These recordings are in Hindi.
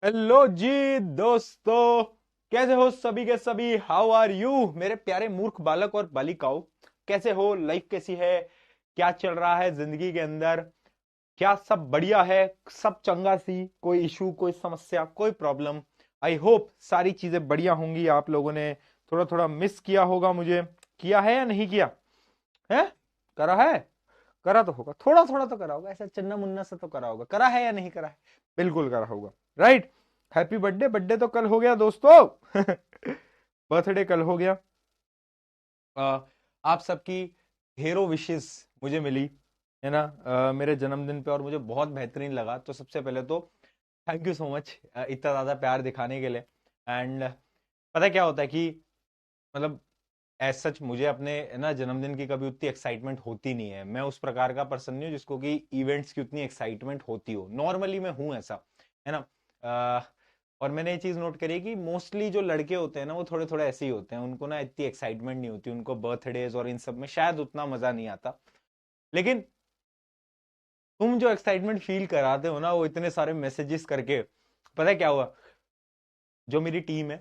हेलो जी दोस्तों। कैसे हो सभी के सभी? हाउ आर यू मेरे प्यारे मूर्ख बालक और बालिकाओं? कैसे हो? लाइफ कैसी है? क्या चल रहा है जिंदगी के अंदर? क्या सब बढ़िया है? सब चंगा सी? कोई इशू, कोई समस्या, कोई प्रॉब्लम? आई होप सारी चीजें बढ़िया होंगी। आप लोगों ने थोड़ा थोड़ा मिस किया होगा मुझे। किया है या नहीं किया है? करा है? करा तो होगा, थोड़ा थोड़ा तो करा होगा, ऐसा चन्ना मुन्ना सा तो करा होगा। करा है या नहीं करा है? बिल्कुल करा होगा, राइट। Happy birthday. बर्थडे तो कल हो गया दोस्तों। बर्थडे कल हो गया। आप सबकी ढेरों विशेष मुझे मिली, है ना, मेरे जन्मदिन पे, और मुझे बहुत बेहतरीन लगा। तो सबसे पहले तो थैंक यू सो मच इतना ज्यादा प्यार दिखाने के लिए। एंड पता है क्या होता है कि मतलब एज सच मुझे अपने ना जन्मदिन की कभी उतनी एक्साइटमेंट होती नहीं है। मैं उस प्रकार का पर्सन नहीं हूँ जिसको कि इवेंट्स की उतनी एक्साइटमेंट होती हो। नॉर्मली मैं हूँ ऐसा, है ना। और मैंने ये चीज नोट करी है कि मोस्टली जो लड़के होते हैं ना वो थोड़े थोड़े ऐसे ही होते हैं। उनको ना इतनी एक्साइटमेंट नहीं होती, उनको बर्थडेज और इन सब में शायद उतना मजा नहीं आता। लेकिन तुम जो एक्साइटमेंट फील कराते हो ना वो इतने सारे मैसेजेस करके। पता है क्या हुआ? जो मेरी टीम है,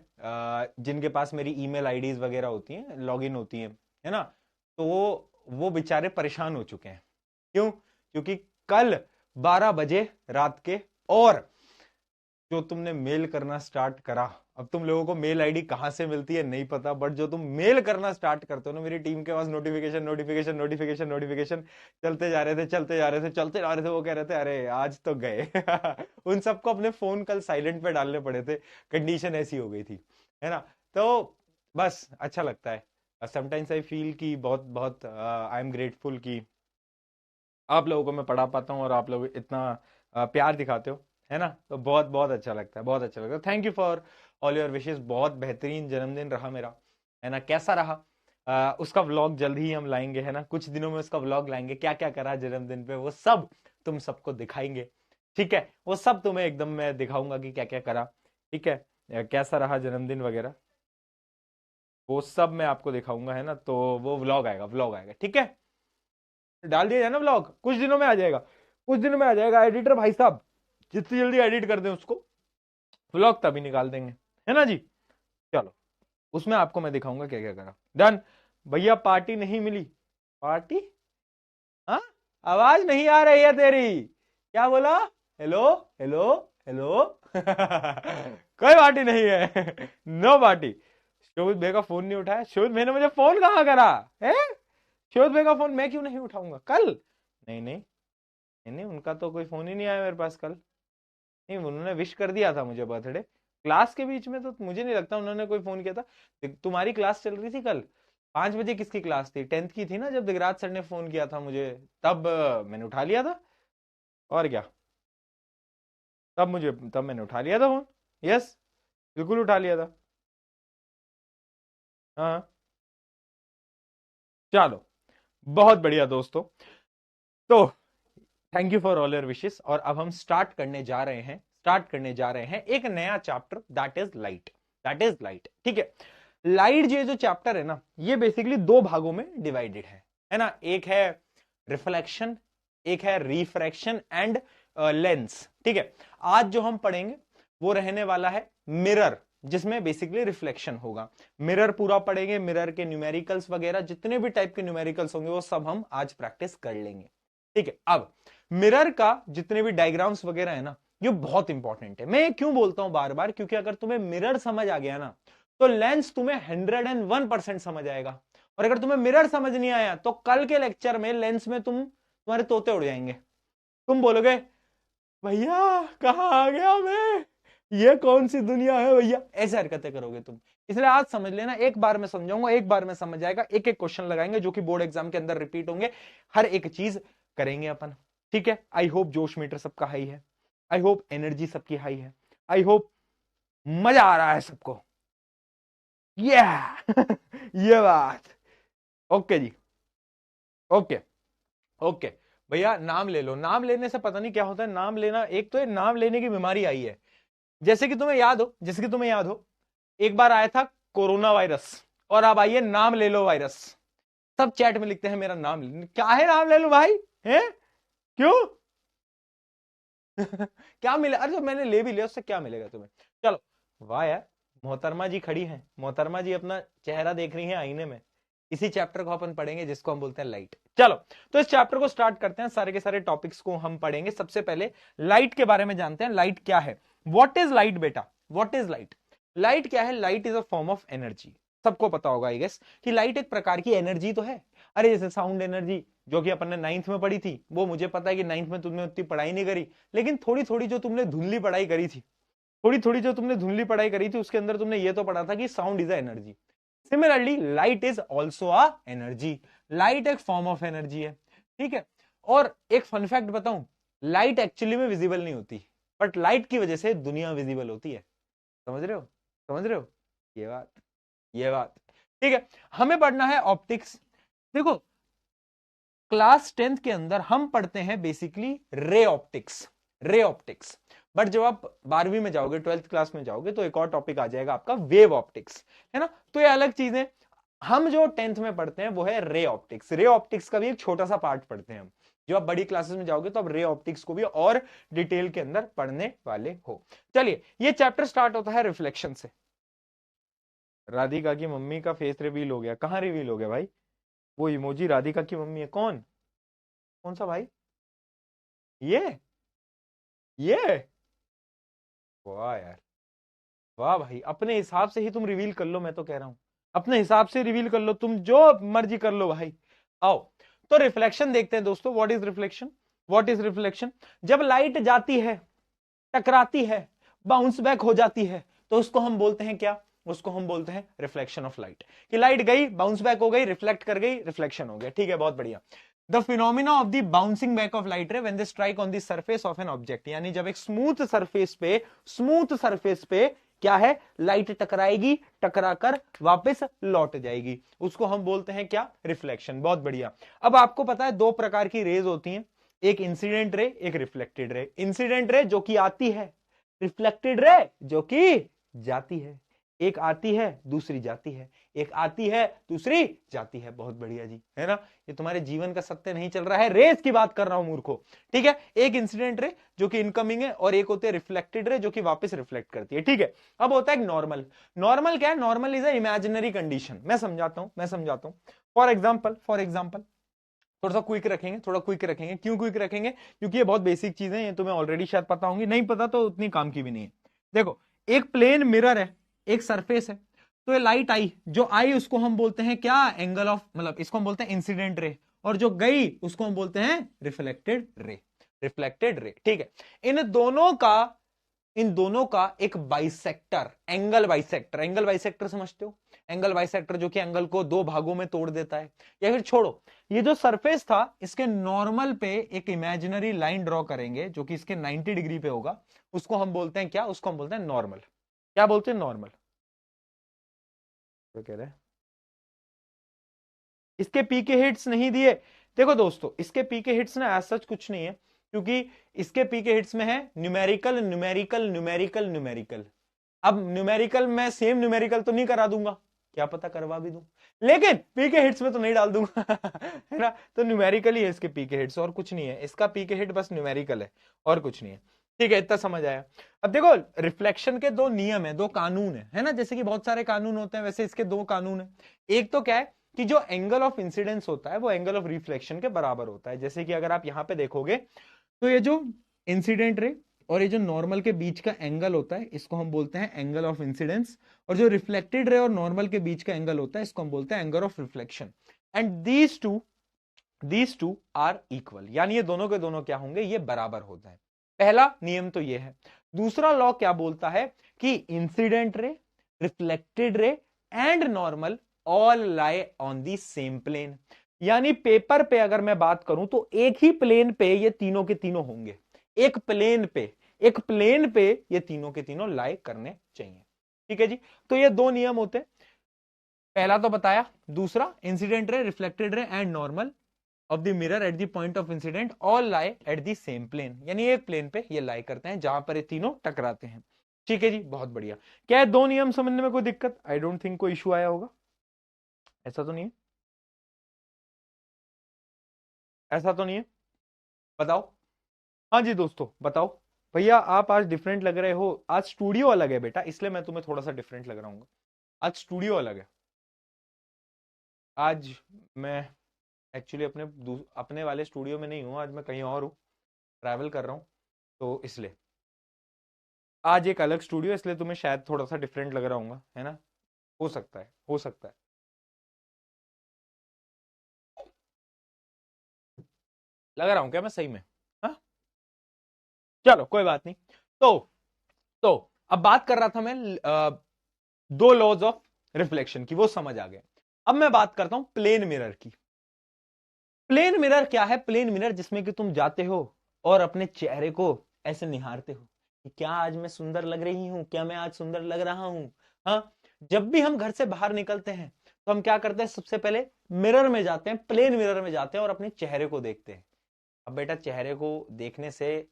जिनके पास मेरी ईमेल आईडीज वगैरह होती हैं, लॉगिन होती हैं, है ना, तो वो बेचारे परेशान हो चुके हैं। क्यों? क्योंकि कल 12 बजे रात के, और जो तुमने मेल करना स्टार्ट करा, अब तुम लोगों को मेल आईडी कहां से मिलती है नहीं पता, बट जो तुम मेल करना स्टार्ट करते हो ना, मेरी टीम के पास नोटिफिकेशन नोटिफिकेशन नोटिफिकेशन नोटिफिकेशन चलते जा रहे थे, चलते जा रहे थे, चलते जा रहे थे। वो कह रहे थे अरे आज तो गए। उन सबको अपने फोन कल साइलेंट पे डालने पड़े थे, कंडीशन ऐसी हो गई थी, है ना। तो बस अच्छा लगता है। समटाइम्स आई फील कि बहुत बहुत आई एम ग्रेटफुल कि आप लोगों को मैं पढ़ा पाता हूँ और आप लोग इतना प्यार दिखाते हो, है ना। तो बहुत बहुत अच्छा लगता है, बहुत अच्छा लगता है। Thank you for all your wishes. बहुत बेहतरीन जन्मदिन रहा मेरा, है ना। कैसा रहा? उसका व्लॉग जल्द ही हम लाएंगे, है ना। कुछ दिनों में उसका व्लॉग लाएंगे, क्या क्या करा जन्मदिन पे वो सब तुम सबको दिखाएंगे। ठीक है, वो सब तुम्हें एकदम मैं दिखाऊंगा कि क्या क्या करा। ठीक है, कैसा रहा जन्मदिन वगैरह, वो सब मैं आपको दिखाऊंगा, है ना। तो वो व्लॉग आएगा, व्लॉग आएगा, ठीक है। डाल दिया जाए ना व्लॉग, कुछ दिनों में आ जाएगा। कुछ दिनों में आ जाएगा एडिटर भाई साहब, जितनी जल्दी एडिट कर दें उसको, व्लॉग तभी निकाल देंगे, है ना जी। चलो, उसमें आपको मैं दिखाऊंगा क्या क्या करा। डन। भैया पार्टी नहीं मिली? पार्टी? हाँ, आवाज नहीं आ रही है तेरी। क्या बोला? हेलो? हेलो? हेलो? कोई पार्टी नहीं है। No party. शोभित भाई का फोन नहीं उठाया? शोभित भाई ने मुझे फोन कहाँ करा है? शोभित भाई का फोन मैं क्यों नहीं उठाऊंगा कल? नहीं नहीं, नहीं नहीं, उनका तो कोई फोन ही नहीं आया मेरे पास कल। नहीं, उन्होंने विश कर दिया था मुझे बर्थडे क्लास के बीच में, तो मुझे नहीं लगता उन्होंने कोई फोन किया था। तुम्हारी क्लास चल रही थी कल 5 बजे, किसकी क्लास थी? 10th की थी ना, जब दिगराज सर ने फोन किया था मुझे, तब मैंने उठा लिया था। और क्या, तब मैंने उठा लिया था फोन। यस, बिल्कुल उठा लिया था। हाँ, चलो, बहुत बढ़िया दोस्तों। तो thank you for all your wishes, और अब हम स्टार्ट करने जा रहे हैं एक नया chapter, that is light. That is light, ठीक है। लाइट ये जो चैप्टर है ना, ये बेसिकली दो भागों में डिवाइडेड है ना। एक है रिफ्लेक्शन, एक है रिफ्रैक्शन एंड लेंस, ठीक है। आज जो हम पढ़ेंगे वो रहने वाला है मिरर, जिसमें बेसिकली रिफ्लेक्शन होगा। मिरर पूरा पढ़ेंगे, मिरर के न्यूमेरिकल्स वगैरह जितने भी टाइप के न्यूमेरिकल्स होंगे वो सब हम आज प्रैक्टिस कर लेंगे, ठीक है। अब मिरर का जितने भी डायग्राम्स वगैरह है ना, ये बहुत इंपॉर्टेंट है। मैं ये क्यों बोलता हूं बार बार? क्योंकि अगर तुम्हें मिरर समझ आ गया ना, तो लेंस तुम्हें 101% समझ आएगा। और अगर तुम्हें मिरर समझ नहीं आया तो कल के लेक्चर में लेंस में तुम्हारे तोते उड़ जाएंगे। तुम बोलोगे भैया कहां आ गया मैं, ये कौन सी दुनिया है भैया, ऐसे हरकतें करोगे तुम। इसलिए आज समझ लेना, एक बार में समझाऊंगा, एक बार में समझ आएगा। एक एक क्वेश्चन लगाएंगे जो कि बोर्ड एग्जाम के अंदर रिपीट होंगे, हर एक चीज करेंगे अपन, ठीक है। आई होप जोश मीटर सबका हाई है, आई होप एनर्जी सबकी हाई है, आई होप मजा आ रहा है सबको। ये ये बात। ओके जी, ओके, ओके। भैया नाम ले लो। नाम लेने से पता नहीं क्या होता है, नाम लेना, एक तो ये नाम लेने की बीमारी आई है। जैसे कि तुम्हें याद हो, एक बार आया था कोरोना वायरस, और अब आइए नाम ले लो वायरस। सब चैट में लिखते हैं मेरा नाम ले, क्या है नाम ले लो भाई, है? क्यों? क्या मिले, अरे जो मैंने ले भी लिया उससे क्या मिलेगा तुम्हें। चलो, वाह यार, मोहतरमा जी खड़ी हैं, मोहतरमा जी अपना चेहरा देख रही हैं आईने में। इसी चैप्टर को अपन पढ़ेंगे जिसको हम बोलते हैं लाइट। चलो, तो इस चैप्टर को स्टार्ट करते हैं, सारे के सारे टॉपिक्स को हम पढ़ेंगे। सबसे पहले लाइट के बारे में जानते हैं, लाइट क्या है। व्हाट इज लाइट बेटा, व्हाट इज लाइट। लाइट क्या है, light is a form of energy. सबको पता होगा आई गेस कि लाइट एक प्रकार की एनर्जी तो है। अरे जैसे साउंड एनर्जी जो कि अपन ने 9th में पढ़ी थी, वो मुझे पता है कि 9th में तुमने उतनी पढ़ाई नहीं करी, लेकिन थोड़ी थोड़ी जो तुमने धुंधली पढ़ाई करी थी, थोड़ी थोड़ी जो तुमने धुंधली पढ़ाई करी थी, उसके अंदर तुमने ये तो पढ़ा था कि sound is a energy. Similarly light is also a energy. Light एक फॉर्म ऑफ एनर्जी है, ठीक है। और एक फन फैक्ट बताऊं, लाइट एक्चुअली में विजिबल नहीं होती, बट लाइट की वजह से दुनिया विजिबल होती है। समझ रहे हो, समझ रहे हो ये बात, ये बात, ठीक है। हमें पढ़ना है ऑप्टिक्स। देखो, क्लास 10th के अंदर हम पढ़ते हैं basically ray optics, ray optics. But जब आप 12वीं में जाओगे, 12th क्लास में जाओगे, तो एक और टॉपिक आ जाएगा आपका वेव ऑप्टिक्स, है ना। तो ये अलग चीजें, हम जो 10th में पढ़ते हैं वो है रे ऑप्टिक्स। रे ऑप्टिक्स का भी एक छोटा सा पार्ट पढ़ते हैं हम। जब आप बड़ी क्लासेस में जाओगे तो आप रे ऑप्टिक्स को भी और डिटेल के अंदर पढ़ने वाले हो। चलिए, ये चैप्टर स्टार्ट होता है रिफ्लेक्शन से। राधिका की मम्मी का फेस रिवील हो गया, कहां रिवील हो गया भाई? वो इमोजी राधिका की मम्मी है, कौन, कौन सा भाई? ये वाह यार, वाह भाई, अपने हिसाब से ही तुम रिवील कर लो, मैं तो कह रहा हूं अपने हिसाब से रिवील कर लो, तुम जो मर्जी कर लो भाई। आओ, तो रिफ्लेक्शन देखते हैं दोस्तों। What is reflection, what is reflection. जब लाइट जाती है, टकराती है, बाउंस बैक हो जाती है, तो उसको हम बोलते हैं क्या, उसको हम बोलते हैं रिफ्लेक्शन ऑफ लाइट। कि लाइट गई, बाउंस बैक हो गई, रिफ्लेक्ट कर गई, रिफ्लेक्शन हो गया, ठीक है, बहुत बढ़िया। The phenomena of the bouncing back of light रे when they strike on the surface of an object, यानी जब एक स्मूथ सरफेस पे, स्मूथ सरफेस पे क्या है, लाइट टकराएगी, टकरा कर वापस लौट जाएगी, उसको हम बोलते हैं क्या, रिफ्लेक्शन। बहुत बढ़िया। अब आपको पता है दो प्रकार की रेज होती हैं, एक इंसिडेंट रे, एक रिफ्लेक्टेड रे। इंसिडेंट रे जो कि आती है, रिफ्लेक्टेड रे जो कि जाती है। एक आती है, दूसरी जाती है, एक आती है, दूसरी जाती है। बहुत बढ़िया जी, है ना। ये तुम्हारे जीवन का सत्य नहीं चल रहा है, रेस की बात कर रहा हूं मूर्खों, ठीक है। एक इंसिडेंट रे जो कि इनकमिंग है, और एक होते हैं रिफ्लेक्टेड रे जो कि वापस रिफ्लेक्ट करती है, ठीक है। अब होता है नॉर्मल। नॉर्मल क्या है, normal is a imaginary condition. मैं समझाता हूं, मैं समझाता हूं। फॉर एग्जाम्पल, फॉर एग्जाम्पल, थोड़ा सा क्विक रखेंगे, थोड़ा क्विक रखेंगे। क्यों क्विक रखेंगे, क्योंकि ये बहुत बेसिक चीजें हैं, ये तुम्हें ऑलरेडी शायद पता होंगी, नहीं पता तो उतनी काम की भी नहीं है। देखो, एक प्लेन मिरर है, एक सरफेस है, तो ये लाइट आई, जो आई उसको हम बोलते हैं क्या, एंगल ऑफ, मतलब इसको हम बोलते हैं इंसिडेंट रे, और जो गई उसको हम बोलते हैं रिफ्लेक्टेड रे, रिफ्लेक्टेड रे, ठीक है। इन दोनों का, इन दोनों का एक bisector, angle bisector, angle bisector समझते हो, एंगल बाइसेक्टर जो कि एंगल को दो भागों में तोड़ देता है। या फिर छोड़ो, ये जो सरफेस था, इसके नॉर्मल पे एक इमेजिनरी लाइन ड्रॉ करेंगे जो कि इसके 90 डिग्री पे होगा, उसको हम बोलते हैं क्या, उसको हम बोलते हैं नॉर्मल। क्या बोलते हैं, नॉर्मल। तो कह रहे हैं इसके पीके हिट्स नहीं दिए। देखो दोस्तों, इसके पीके हिट्स ना एज सच कुछ नहीं है, क्योंकि इसके पीके हिट्स में है न्यूमेरिकल, न्यूमेरिकल, न्यूमेरिकल, न्यूमेरिकल। अब न्यूमेरिकल मैं सेम न्यूमेरिकल तो नहीं करा दूंगा, क्या पता करवा भी दूं, लेकिन पीके हिट्स में तो नहीं डाल दूंगा। है ना। तो न्यूमेरिकल ही है इसके पीके हिट्स, और कुछ नहीं है, इसका पीके हिट बस न्यूमेरिकल है, और कुछ नहीं है, ठीक है। इतना समझ आया। अब देखो, रिफ्लेक्शन के दो नियम है, दो कानून है ना। जैसे कि बहुत सारे कानून होते हैं, वैसे इसके दो कानून है। एक तो क्या है कि जो एंगल ऑफ इंसिडेंस होता है वो एंगल ऑफ रिफ्लेक्शन के बराबर होता है। जैसे कि अगर आप यहां पे देखोगे, तो ये जो इंसिडेंट रे और ये जो नॉर्मल के बीच का एंगल होता है, इसको हम बोलते हैं एंगल ऑफ इंसिडेंस, और जो रिफ्लेक्टेड रे और नॉर्मल के बीच का एंगल होता है, इसको हम बोलते हैं angle of reflection. And these two are equal, यानी ये दोनों के दोनों क्या होंगे, ये बराबर होता है। पहला नियम तो ये है। दूसरा लॉ क्या बोलता है कि incident ray, reflected ray and normal all lie on the same plane. यानी पेपर पे अगर मैं बात करूं तो एक ही प्लेन पे ये तीनों के तीनों होंगे, एक प्लेन पे, एक प्लेन पे ये तीनों के तीनों लाई करने चाहिए, ठीक है जी। तो ये दो नियम होते हैं, पहला तो बताया, दूसरा incident ray, reflected ray and normal of the mirror at the point of incidence all lie at the same plane, यानी एक प्लेन पे ये लाई करते हैं जहां पर ये तीनों टकराते हैं, ठीक है जी। बहुत बढ़िया। क्या है, दो नियम समझने में कोई दिक्कत, आई डोंट थिंक कोई इशू आया होगा, ऐसा तो नहीं है, ऐसा तो नहीं है, बताओ। हाँ जी दोस्तों, बताओ। भैया आप आज डिफरेंट लग रहे हो, आज स्टूडियो अलग है बेटा, इसलिए मैं तुम्हें थोड़ा सा डिफरेंट लग रहा हूँ। आज स्टूडियो अलग है। आज मैं एक्चुअली अपने वाले स्टूडियो में नहीं हूँ, आज मैं कहीं और हूँ, ट्रैवल कर रहा हूँ, तो इसलिए आज एक अलग स्टूडियो, इसलिए तुम्हें शायद थोड़ा सा डिफरेंट लग रहा होगा, है ना? हो सकता है, हो सकता है। लग रहा हूँ क्या मैं सही में? हाँ, चलो कोई बात नहीं। तो तो अब बात कर रहा था मैं दो लॉज ऑफ रिफ्लेक्शन की, वो समझ आ गए। अब मैं बात करता हूं प्लेन मिरर की। प्लेन मिरर क्या है? प्लेन मिरर जिसमें कि तुम जाते हो और अपने चेहरे को ऐसे निहारते हो कि क्या आज मैं सुंदर लग रही हूं, क्या मैं आज सुंदर लग रहा हूं। हाँ, जब भी हम घर से बाहर निकलते हैं तो हम क्या करते हैं? सबसे पहले मिरर में जाते हैं, प्लेन मिरर में जाते हैं और अपने चेहरे को देखते हैं। अब बेटा, चेहरे को देखने से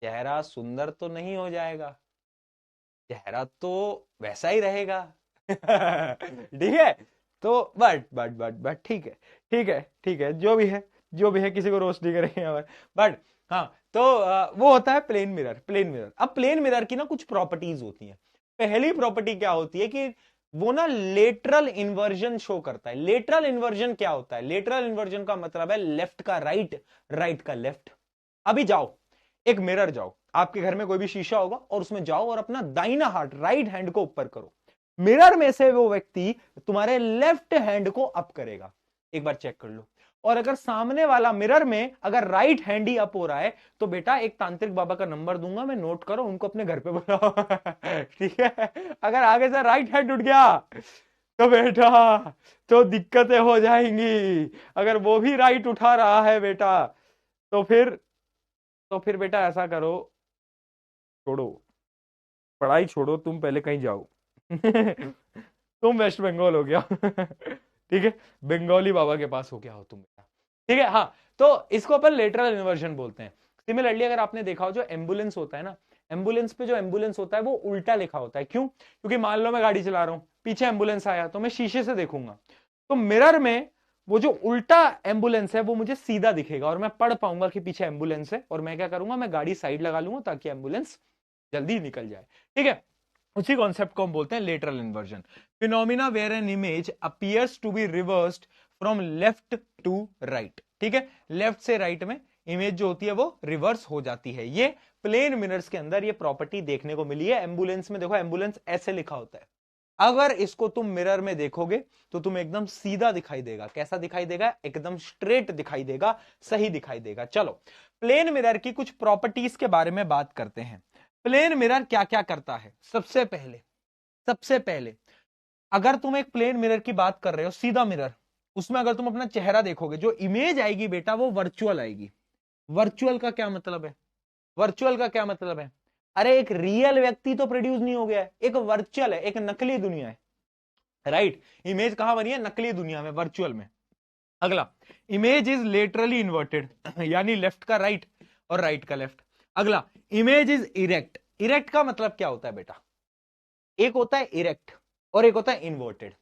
चेहरा सुंदर तो नहीं हो जाएगा, चेहरा तो वैसा ही रहेगा। ठीक है? तो बट ठीक है, ठीक है, ठीक है, जो भी है, जो भी है, किसी को रोस्ट नहीं करेंगे हमारे। बट हाँ, तो वो होता है प्लेन मिरर। प्लेन मिरर, अब प्लेन मिरर की ना कुछ प्रॉपर्टीज होती हैं। पहली प्रॉपर्टी क्या होती है कि वो ना लेटरल इन्वर्जन शो करता है। लेटरल इन्वर्जन क्या होता है? लेटरल इन्वर्जन का मतलब है लेफ्ट का राइट, राइट का लेफ्ट। अभी जाओ, एक मिरर जाओ, आपके घर में कोई भी शीशा होगा और उसमें जाओ और अपना दाहिना हाथ, राइट हैंड को ऊपर करो। मिरर में से वो व्यक्ति तुम्हारे लेफ्ट हैंड को अप करेगा। एक बार चेक कर लो। और अगर सामने वाला मिरर में अगर राइट हैंड ही अप हो रहा है तो बेटा एक तांत्रिक बाबा का नंबर दूंगा मैं, नोट करो, उनको अपने घर पे बुलाओ। ठीक है? अगर आगे से राइट हैंड उठ गया तो बेटा तो दिक्कतें हो जाएंगी। अगर वो भी राइट उठा रहा है बेटा तो फिर, तो फिर बेटा ऐसा करो, छोड़ो, पढ़ाई छोड़ो, तुम पहले कहीं जाओ। तुम वेस्ट बंगाल हो गया। ठीक है? बंगाली बाबा के पास हो गया हो तुम बेटा। ठीक है? हाँ, तो इसको अपन लेटरल इन्वर्जन बोलते हैं। सिमिलरली अगर आपने देखा हो, जो एम्बुलेंस होता है ना, एम्बुलेंस पे जो एम्बुलेंस होता है वो उल्टा लिखा होता है। क्यों? क्योंकि मान लो मैं गाड़ी चला रहा हूं, पीछे एम्बुलेंस आया तो मैं शीशे से देखूंगा, तो मिरर में वो जो उल्टा एम्बुलेंस है वो मुझे सीधा दिखेगा और मैं पढ़ पाऊंगा कि पीछे एम्बुलेंस है, और मैं क्या करूंगा? मैं गाड़ी साइड लगा लूंगा ताकि एम्बुलेंस जल्दी निकल जाए। ठीक है? उसी कॉन्सेप्ट को हम बोलते हैं lateral inversion. Phenomena where an image appears to be reversed from left to right. ठीक है? लेफ्ट से राइट में इमेज जो होती है वो रिवर्स हो जाती है। ये प्लेन मिरर्स के अंदर ये प्रॉपर्टी देखने को मिली है। एम्बुलेंस में देखो, एम्बुलेंस ऐसे लिखा होता है, अगर इसको तुम मिरर में देखोगे तो तुम एकदम सीधा दिखाई देगा। कैसा दिखाई देगा? एकदम स्ट्रेट दिखाई देगा, सही दिखाई देगा। चलो, प्लेन मिरर की कुछ प्रॉपर्टीज के बारे में बात करते हैं। प्लेन मिरर क्या क्या करता है? सबसे पहले अगर तुम एक प्लेन मिरर की बात कर रहे हो, सीधा मिरर, उसमें अगर तुम अपना चेहरा देखोगे, जो इमेज आएगी बेटा वो वर्चुअल आएगी। वर्चुअल का क्या मतलब है? वर्चुअल का क्या मतलब है? अरे एक रियल व्यक्ति तो प्रोड्यूस नहीं हो गया है, एक वर्चुअल है, एक नकली दुनिया है। राइट? इमेज कहां बनी है? नकली दुनिया में, वर्चुअल में। अगला, इमेज इज लेटरली इन्वर्टेड, यानी लेफ्ट का राइट और राइट का लेफ्ट। अगला, इमेज इज इरेक्ट। इरेक्ट का मतलब क्या होता है बेटा? एक होता है इरेक्ट और एक होता है इन्वर्टेड।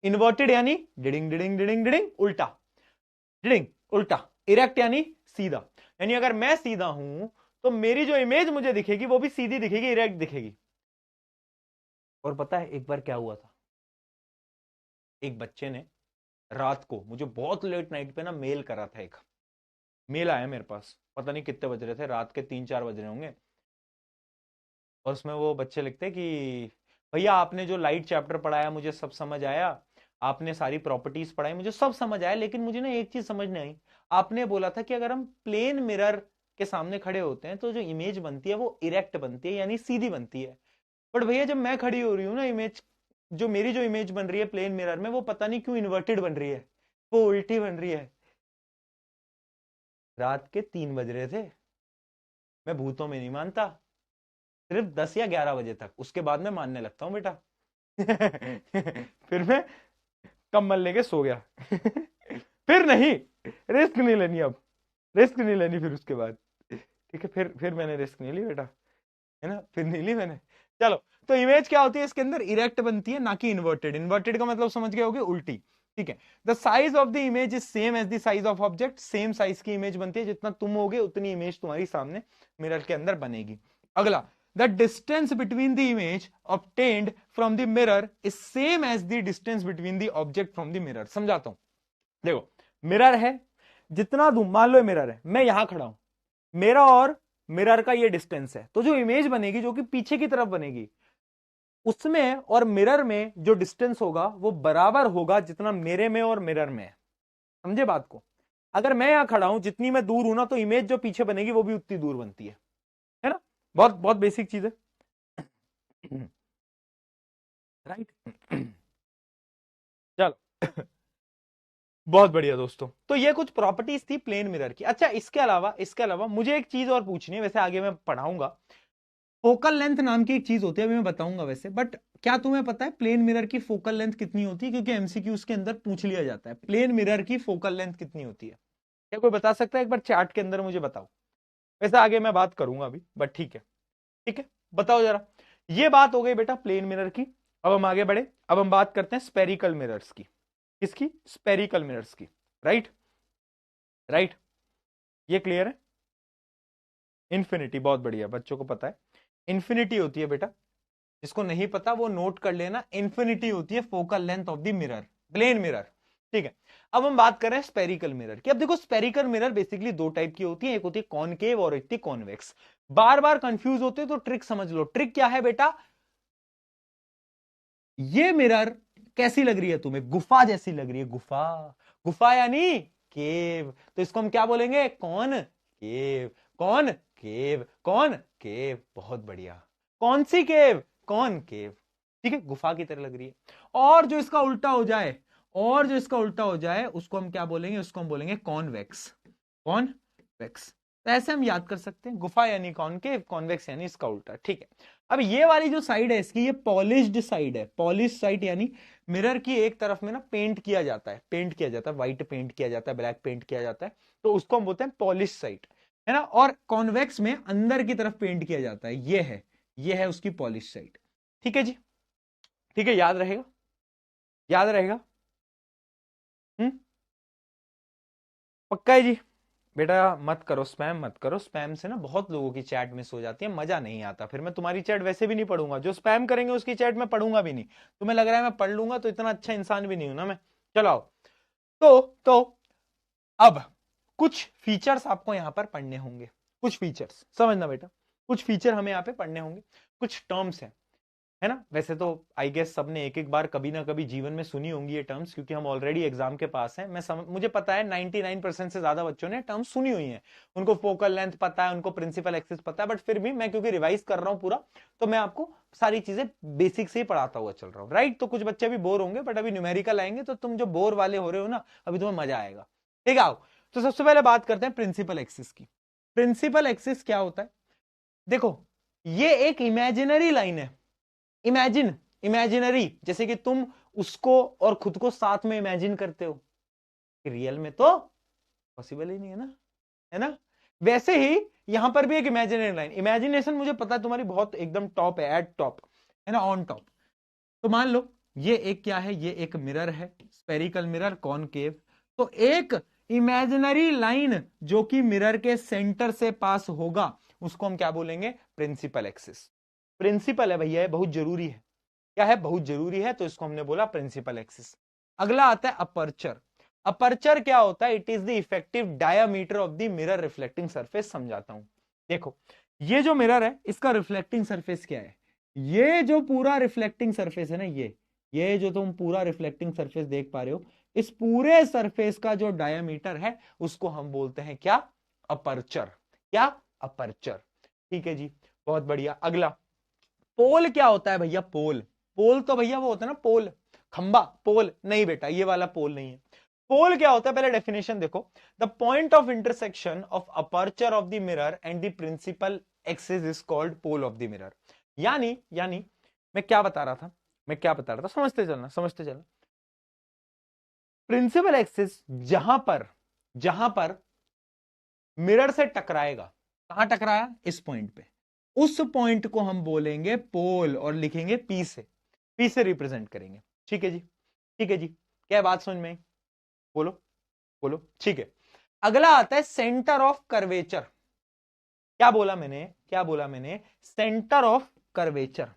इन्वर्टेड यानी डिडिंग डिडिंग डिडिंग डिडिंग उल्टा, डिडिंग उल्टा। इरेक्ट यानी सीधा, यानी अगर मैं सीधा हूं तो मेरी जो इमेज मुझे दिखेगी वो भी सीधी दिखेगी, इरेक्ट दिखेगी। और पता है एक बार क्या हुआ था? एक बच्चे ने रात को मुझे बहुत लेट नाइट पे ना मेल करा था। एक मेल आया मेरे पास, पता नहीं कितने बज रहे थे, रात के 3-4 बज रहे होंगे। और उसमें वो बच्चे लिखते कि भैया आपने जो लाइट चैप्टर पढ़ाया मुझे सब समझ आया, आपने सारी प्रॉपर्टीज पढ़ाई मुझे सब समझ आया, लेकिन मुझे ना एक चीज समझ नहीं आई। आपने बोला था कि अगर हम प्लेन मिरर के सामने खड़े होते हैं तो जो इमेज बनती है वो इरेक्ट बनती है, यानी सीधी बनती है। बट भैया जब मैं खड़ी हो रही हूँ ना, इमेज जो मेरी जो इमेज बन रही है प्लेन मिरर में, वो पता नहीं क्यों इन्वर्टेड बन रही है, वो उल्टी बन रही है। रात के 3 बज रहे थे। मैं भूतों में नहीं मानता, सिर्फ 10 या 11 बजे तक, उसके बाद मैं मानने लगता हूँ बेटा। फिर मैं कम्बल लेके सो गया। फिर नहीं, रिस्क नहीं लेनी अब, रिस्क नहीं लेनी फिर उसके बाद। ठीक है? फिर मैंने रिस्क नहीं ली बेटा, है ना? फिर नहीं ली मैंने। चलो, तो इमेज क्या होती है इसके अंदर? इरेक्ट बनती है, ना कि इन्वर्टेड। इन्वर्टेड का मतलब समझ गए होगे, उल्टी। ठीक है? The size of the image is same as the size of object. Same size की इमेज बनती है, जितना तुम होगे उतनी इमेज तुम्हारी सामने मिरर के अंदर बनेगी। अगला, the distance between the image obtained from the mirror is same as the distance between the object from the mirror. समझाता हूं, देखो मिरर है, जितना दूं, मान लो मिरर है, मैं यहां खड़ा हूं, मेरा और मिरर का ये डिस्टेंस है, तो जो इमेज बनेगी जो कि पीछे की तरफ बनेगी, उसमें और मिरर में जो डिस्टेंस होगा वो बराबर होगा जितना मेरे में और मिरर में है। समझे बात को? अगर मैं यहां खड़ा हूं, जितनी मैं दूर हूं ना, तो इमेज जो पीछे बनेगी वो भी उतनी दूर बनती है ना? बहुत बहुत बेसिक चीज है, राइट? चलो, बहुत बढ़िया दोस्तों, तो ये कुछ प्रॉपर्टीज थी प्लेन मिरर की। अच्छा, इसके अलावा मुझे एक चीज और पूछनी है, वैसे आगे मैं पढ़ाऊंगा। फोकल लेंथ नाम की एक चीज होती है, अभी मैं बताऊंगा वैसे, बट क्या तुम्हें पता है प्लेन मिरर की फोकल लेंथ कितनी होती है? क्योंकि एमसीक्यू के अंदर पूछ लिया जाता है, प्लेन मिरर की फोकल लेंथ कितनी होती है? क्या कोई बता सकता है? एक बार चैट के अंदर मुझे बताओ। वैसे आगे मैं बात करूंगा अभी, बट ठीक है, ठीक है, बताओ जरा। ये बात हो गई बेटा प्लेन मिरर की। अब हम आगे बढ़े, अब हम बात करते हैं स्पेरिकल मिरर्स की। किसकी? स्पेरिकल मिरर्स की। राइट, राइट, ये क्लियर है? इन्फिनिटी, बहुत बढ़िया, बच्चों को पता है इन्फिनिटी होती है बेटा। जिसको नहीं पता वो नोट कर लेना, इन्फिनिटी होती है focal length of the mirror, plane mirror. ठीक है, अब हम बात कर रहे हैं स्पेरिकल मिरर की। अब देखो स्पेरिकल मिरर बेसिकली दो टाइप की होती है, एक होती है कॉनकेव और एक थी कॉन्वेक्स। बार बार कंफ्यूज होते तो ट्रिक समझ लो। ट्रिक क्या है बेटा? ये मिरर कैसी लग रही है तुम्हें? गुफा जैसी लग रही है, गुफा। गुफा यानी केव, तो इसको हम क्या बोलेंगे? कौन केव, कौन केव, कौन केव। बहुत बढ़िया, कौन सी केव? कौन केव। ठीक है, गुफा की तरह लग रही है। और जो इसका उल्टा हो जाए, और जो इसका उल्टा हो जाए उसको हम क्या बोलेंगे? उसको हम बोलेंगे कॉन्वेक्स, कॉन्वेक्स। तो ऐसे हम याद कर सकते हैं, गुफा यानी कॉनकेव, कॉन्वेक्स यानी इसका उल्टा। ठीक है, अब ये वाली जो साइड है इसकी, ये पॉलिश्ड साइड है। पॉलिश साइड यानी मिरर की एक तरफ में ना पेंट किया जाता है, पेंट किया जाता है, व्हाइट पेंट किया जाता है, ब्लैक पेंट किया जाता है, तो उसको हम बोलते हैं पॉलिश साइड, है ना? और कॉन्वेक्स में अंदर की तरफ पेंट किया जाता है, ये है उसकी पॉलिश साइड। ठीक है जी, ठीक है, याद रहेगा, याद रहेगा। हम्म, पक्का है जी? बेटा मत करो स्पैम, मत करो स्पैम, से ना बहुत लोगों की चैट मिस हो जाती है, मजा नहीं आता। फिर मैं तुम्हारी चैट वैसे भी नहीं पढ़ूंगा, जो स्पैम करेंगे उसकी चैट मैं पढ़ूंगा भी नहीं। तुम्हें लग रहा है मैं पढ़ लूंगा, तो इतना अच्छा इंसान भी नहीं हूं ना मैं। चलो आओ, तो अब कुछ फीचर्स आपको यहां पर पढ़ने होंगे, कुछ फीचर्स समझना बेटा, कुछ फीचर हमें यहाँ पे पढ़ने होंगे, कुछ टर्म्स हैं, है ना? वैसे तो आई गेस सबने एक एक बार कभी ना कभी जीवन में सुनी होंगी ये टर्म्स, क्योंकि हम ऑलरेडी एग्जाम के पास हैं। मुझे पता है 99% से ज्यादा बच्चों ने टर्म्स सुनी हुई हैं, उनको फोकल लेंथ पता है, उनको प्रिंसिपल एक्सिस पता है, बट फिर भी मैं क्योंकि रिवाइज कर रहा हूं पूरा, तो मैं आपको सारी चीजें बेसिक से ही पढ़ाता हुआ चल रहा हूं, राइट? तो कुछ बच्चे भी बोर होंगे, बट अभी न्यूमेरिकल आएंगे तो तुम जो बोर वाले हो रहे हो ना, अभी तुम्हें मजा आएगा। ठीक है, आओ, तो सबसे पहले बात करते हैं प्रिंसिपल एक्सिस की। प्रिंसिपल एक्सिस क्या होता है? देखो, ये एक इमेजिनरी लाइन है। इमेजिनरी, जैसे कि तुम उसको और खुद को साथ में इमेजिन करते हो, रियल में तो पॉसिबल ही नहीं है ना, है ना? वैसे ही यहां पर भी एक इमेजिनरी लाइन, इमेजिनेशन मुझे पता है तुम्हारी बहुत एकदम टॉप है, एट टॉप, है ना, ऑन टॉप। तो मान लो ये एक क्या है? ये एक मिरर है, स्पेरिकल मिरर, कॉनकेव। तो एक इमेजिनरी लाइन जो कि मिरर के सेंटर से पास होगा, उसको हम क्या बोलेंगे? Principal axis. प्रिंसिपल है भैया, बहुत जरूरी है। क्या है? बहुत जरूरी है, तो इसको हमने बोला प्रिंसिपल एक्सिस। अगला आता है अपर्चर। अपर्चर क्या होता है? It is the effective diameter of the mirror reflecting surface. समझाता हूं, देखो ये जो मिरर है इसका रिफ्लेक्टिंग सरफेस क्या है? ये जो पूरा रिफ्लेक्टिंग सरफेस है ना, ये जो तुम पूरा रिफ्लेक्टिंग सरफेस देख पा रहे हो, इस पूरे सरफेस का जो डायामीटर है उसको हम बोलते हैं क्या? अपर्चर। क्या? अपर्चर। ठीक है जी, बहुत बढ़िया। अगला, पोल क्या होता है भैया? पोल, पोल तो भैया वो होता है ना, पोल, खंबा। पोल नहीं बेटा, ये वाला पोल नहीं है। पोल क्या होता है? पहले डेफिनेशन देखो, the point of intersection of aperture of the mirror and the principal axis is called pole of the mirror. यानी मैं क्या बता रहा था, समझते चलना, समझते चलना। प्रिंसिपल एक्सिस जहां पर मिरर से टकराएगा, कहां टकराया? इस पॉइंट पे, उस पॉइंट को हम बोलेंगे पोल, और लिखेंगे पी से रिप्रेजेंट करेंगे। ठीक है जी, ठीक है जी, क्या बात समझ में आई? बोलो, बोलो। ठीक है, अगला आता है सेंटर ऑफ कर्वेचर। क्या बोला मैंने, सेंटर ऑफ कर्वेचर।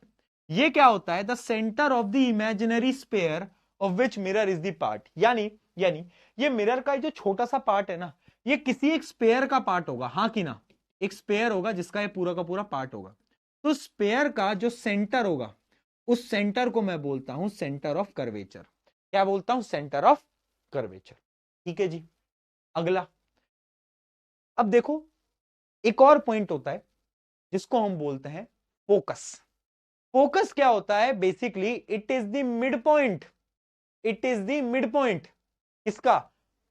ये क्या होता है, the centre of the imaginary sphere of which mirror is the part. यानी यानी ये मिरर का जो छोटा सा पार्ट है ना, ये किसी एक स्पेयर का पार्ट होगा, हाँ कि ना, एक स्पेयर होगा जिसका ये पूरा का पूरा पार्ट होगा। तो स्पेयर का जो सेंटर होगा, उस सेंटर को मैं बोलता हूं सेंटर ऑफ कर्वेचर। क्या बोलता हूं, सेंटर ऑफ कर्वेचर। ठीक है जी। अगला, अब देखो एक और पॉइंट होता है जिसको हम बोलते हैं फोकस। फोकस क्या होता है, basically it is the mid point, it is the mid point इसका,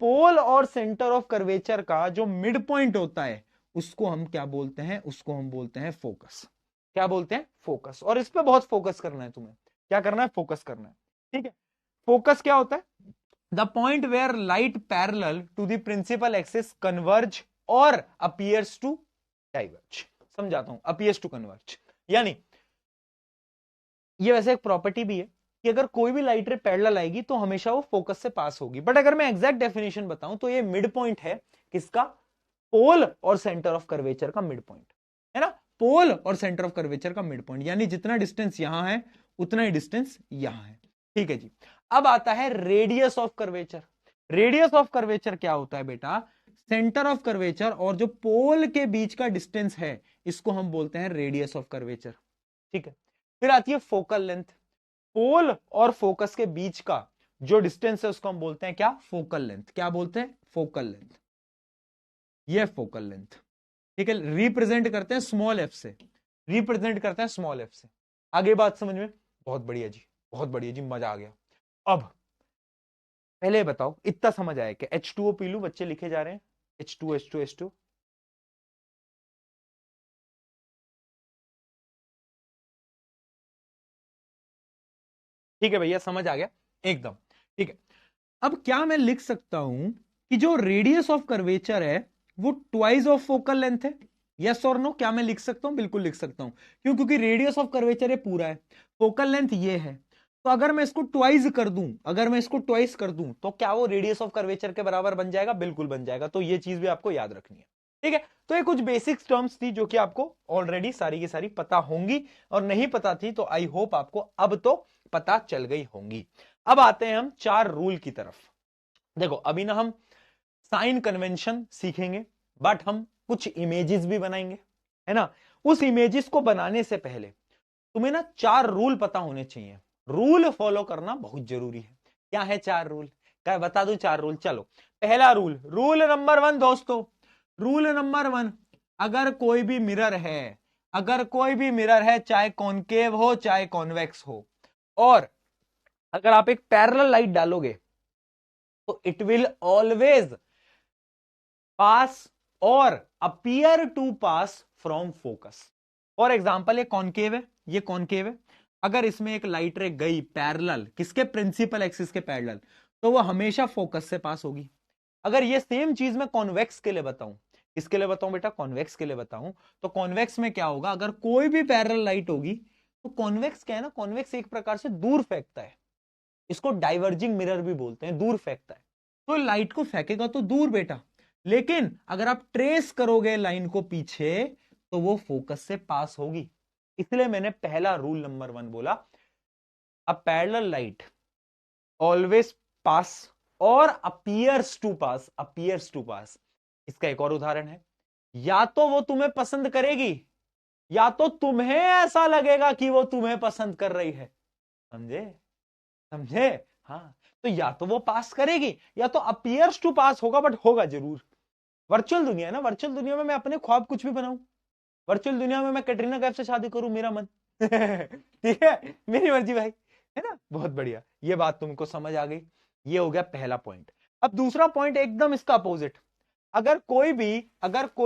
पोल और सेंटर ऑफ कर्वेचर का जो मिड पॉइंट होता है उसको हम क्या बोलते हैं, उसको हम बोलते हैं फोकस। क्या बोलते हैं, फोकस। और इस पे बहुत फोकस करना है तुम्हें, क्या करना है, फोकस करना है। ठीक है, फोकस क्या होता है, the point where light parallel to the principal axis converge और अपीयर्स टू डाइवर्ज। समझाता हूं, अपीयर्स टू कन्वर्ज, यानी ये वैसे एक प्रॉपर्टी भी है कि अगर कोई भी लाइट रे पैरेलल आएगी तो हमेशा वो फोकस से पास होगी। बट अगर मैं एग्जैक्ट डेफिनेशन बताऊं तो ये मिड पॉइंट है किसका, पोल और सेंटर ऑफ कर्वेचर का मिड पॉइंट है ना, पोल और सेंटर ऑफ कर्वेचर का मिड पॉइंट, यानी जितना डिस्टेंस यहां है उतना ही डिस्टेंस यहां है। ठीक है जी। अब आता है radius of curvature. Radius of curvature क्या होता है बेटा, सेंटर ऑफ कर्वेचर और जो पोल के बीच का डिस्टेंस है इसको हम बोलते हैं रेडियस ऑफ कर्वेचर। ठीक है, फिर आती है फोकल लेंथ। पोल और फोकस के बीच का जो डिस्टेंस है उसको हम बोलते हैं क्या, फोकल लेंथ। क्या बोलते हैं, फोकल लेंथ। ये फोकल लेंथ। ठीक है, रिप्रेजेंट करते हैं स्मॉल एफ से, रिप्रेजेंट करते हैं स्मॉल एफ से। आगे बात समझ में, बहुत बढ़िया जी, बहुत बढ़िया जी, मजा आ गया। अब पहले बताओ इतना समझ आया कि H2O पी लू, बच्चे लिखे जा रहे हैं H2 H2 H2। ठीक है भैया, समझ आ गया एकदम। ठीक है, अब क्या मैं लिख सकता हूं कि जो रेडियस ऑफ कर्वेचर है वो ट्वाइस ऑफ फोकल लेंथ है, यस और नो। क्या मैं लिख सकता हूं, बिल्कुल लिख सकता हूं। क्यों, क्योंकि रेडियस ऑफ कर्वेचर ये पूरा है, फोकल लेंथ ये है। तो अगर मैं इसको ट्वाइस कर दूं, अगर मैं इसको ट्वाइस कर दूं तो क्या वो रेडियस ऑफ कर्वेचर के बराबर बन जाएगा, बिल्कुल बन जाएगा। तो ये चीज भी आपको याद रखनी है। ठीक है, तो ये कुछ बेसिक्स टर्म्स थी जो कि आपको ऑलरेडी सारी की सारी पता होंगी, और नहीं पता थी तो आई होप आपको अब तो पता चल गई होंगी। अब आते हैं हम चार रूल की तरफ। देखो अभी ना हम साइन कन्वेंशन सीखेंगे, बट हम कुछ इमेजेस भी बनाएंगे, है ना। उस इमेजेस को बनाने से पहले तुम्हें ना चार रूल पता होने चाहिए, रूल फॉलो करना बहुत जरूरी है। क्या है चार रूल, क्या बता दूं चार रूल, चलो। पहला रूल, रूल नंबर 1 दोस्तों, रूल नंबर 1, अगर कोई भी मिरर है, अगर कोई भी मिरर है, चाहे कॉनकेव हो चाहे कॉन्वेक्स हो, और अगर आप एक पैरेलल लाइट डालोगे तो इट विल ऑलवेज पास और appear to pass from focus. For example ये कॉनकेव है, ये कॉनकेव है, अगर इसमें एक लाइट रे गई पैरेलल, किसके, प्रिंसिपल एक्सिस के पैरेलल, तो वो हमेशा फोकस से पास होगी। अगर ये सेम चीज मैं कॉन्वेक्स के लिए बताऊं, किसके लिए बताऊं बेटा, कॉन्वेक्स के लिए बताऊं, तो कॉन्वेक्स में क्या होगा, अगर कोई भी पैरेलल लाइट होगी तो कॉन्वेक्स क्या है ना, कॉन्वेक्स एक प्रकार से दूर फेंकता है, इसको डाइवर्जिंग मिरर भी बोलते हैं, दूर फेंकता है। तो लाइट को फेंकेगा तो दूर बेटा, लेकिन अगर आप ट्रेस करोगे लाइन को पीछे तो वो फोकस से पास होगी। इसलिए मैंने पहला रूल नंबर 1 बोला, a parallel light always pass और appears to pass, appears to pass. इसका एक और उदाहरण है, या तो वो तुम्हें पसंद करेगी या तो तुम्हें ऐसा लगेगा कि वो तुम्हें पसंद कर रही है। समझे, समझे, हाँ। तो या तो वो पास करेगी या तो अपीयर्स टू पास होगा, बट होगा जरूर। वर्चुअल दुनिया है ना, वर्चुअल दुनिया में मैं अपने ख्वाब कुछ भी बनाऊं, वर्चुअल दुनिया में मैं कैटरीना कैफ से शादी करूं, मेरा मन ठीक है, मेरी मर्जी भाई, है ना। बहुत बढ़िया, ये बात तुमको समझ आ गई। ये हो गया पहला पॉइंट। अब दूसरा पॉइंट एकदम इसका अपोजिट, अगर कोई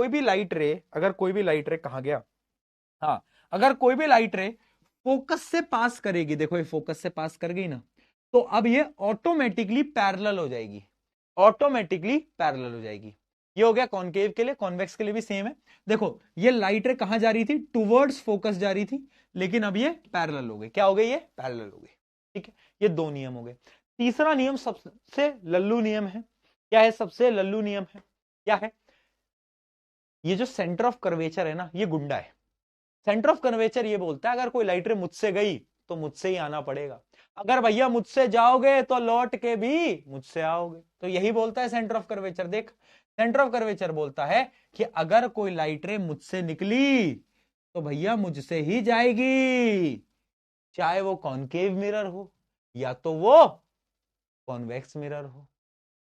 भी लाइट रे, अगर कोई भी लाइट रे कहां गया, हाँ, अगर कोई भी लाइट रे फोकस से पास करेगी, देखो ये फोकस से पास कर गई ना, तो अब ये ऑटोमेटिकली पैरेलल हो जाएगी, ऑटोमेटिकली पैरेलल हो जाएगी। ये हो गया कॉनकेव के लिए, कॉन्वेक्स के लिए भी सेम है। देखो ये लाइट रे कहां जा रही थी, टुवर्ड्स फोकस जा रही थी, लेकिन अब ये पैरेलल हो गई। क्या हो गई, ये पैरेलल हो गई। ठीक है, ये दो नियम हो गए। तीसरा नियम सबसे लल्लू नियम है। क्या है, सबसे लल्लू नियम है, क्या है, ये जो सेंटर ऑफ कर्वेचर है ना, ये गुंडा है। सेंटर ऑफ कर्वेचर ये बोलता है अगर कोई लाइट रे मुझसे गई तो मुझसे ही आना पड़ेगा, अगर भैया मुझसे जाओगे तो लौट के भी मुझसे आओगे। तो यही बोलता है सेंटर ऑफ कर्वेचर। देख, सेंटर ऑफ कर्वेचर बोलता है कि अगर कोई लाइट रे मुझसे निकली तो भैया मुझसे ही जाएगी, चाहे वो कॉनकेव मिरर हो या तो वो कॉन्वेक्स मिरर हो।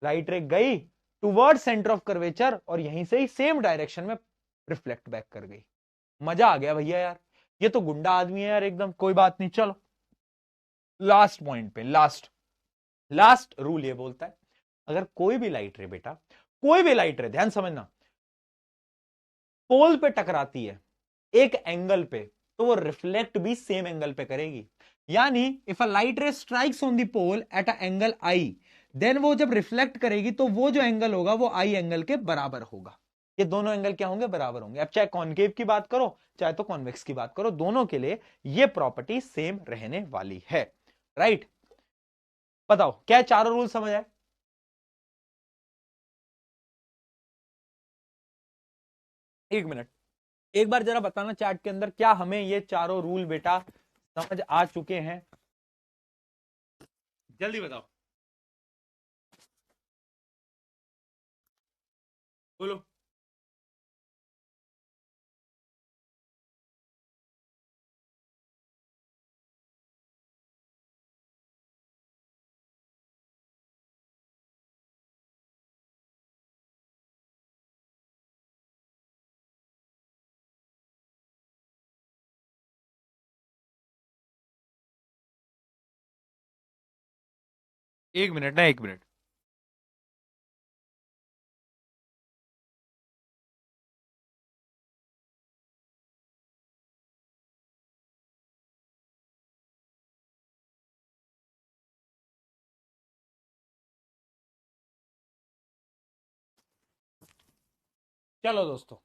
लाइट रे गई टुवर्ड सेंटर ऑफ कर्वेचर और यहीं से ही सेम डायरेक्शन में रिफ्लेक्ट बैक कर गई। मजा आ गया भैया यार, ये तो गुंडा आदमी है यार एकदम। कोई बात नहीं, चलो लास्ट पॉइंट पे। लास्ट रूल ये बोलता है अगर कोई भी लाइट रे बेटा, कोई भी लाइट रे, ध्यान समझना, पोल पे टकराती है एक एंगल पे, तो वो रिफ्लेक्ट भी सेम एंगल पे करेगी। यानी if a light ray strikes on the pole at a angle I, then वो जब रिफ्लेक्ट करेगी तो वो जो एंगल होगा वो आई एंगल के बराबर होगा। ये दोनों एंगल क्या होंगे? बराबर होंगे। अब चाहे कॉनकेव की बात करो चाहे तो कॉन्वेक्स की बात करो, दोनों के लिए ये प्रॉपर्टी सेम रहने वाली है। राइट? बताओ क्या चारों रूल समझ आए? एक मिनट, एक बार जरा बताना चैट के अंदर, क्या हमें ये चारों रूल बेटा समझ आ चुके हैं? जल्दी बताओ, बोलो। एक मिनट ना, एक मिनट। चलो दोस्तों,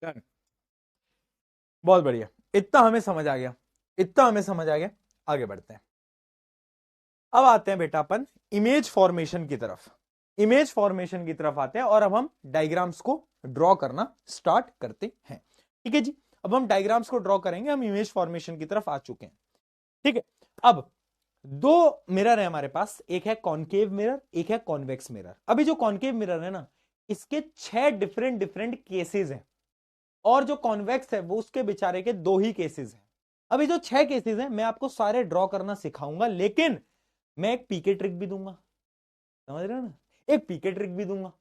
डन। बहुत बढ़िया, इतना हमें समझ आ गया, इतना हमें समझ आ गया। आगे बढ़ते हैं। अब आते हैं बेटा अपन इमेज फॉर्मेशन की तरफ। इमेज फॉर्मेशन की तरफ आते हैं और अब हम डायग्राम्स को ड्रॉ करना स्टार्ट करते हैं। ठीक है जी, अब हम डायग्राम्स को ड्रॉ करेंगे। हम इमेज फॉर्मेशन की तरफ आ चुके हैं। ठीक है, अब दो मिरर है हमारे पास, एक है कॉनकेव मिरर, एक है कॉन्वेक्स मिरर। अभी जो कॉनकेव मिरर है ना, इसके 6 डिफरेंट डिफरेंट केसेस हैं और जो कॉन्वेक्स है वो उसके बेचारे के 2 ही केसेस हैं। अभी जो 6 केसेस हैं मैं आपको सारे ड्रॉ करना सिखाऊंगा, लेकिन मैं एक पीके ट्रिक भी दूंगा, समझ रहे हो ना? एक पीके ट्रिक भी दूंगा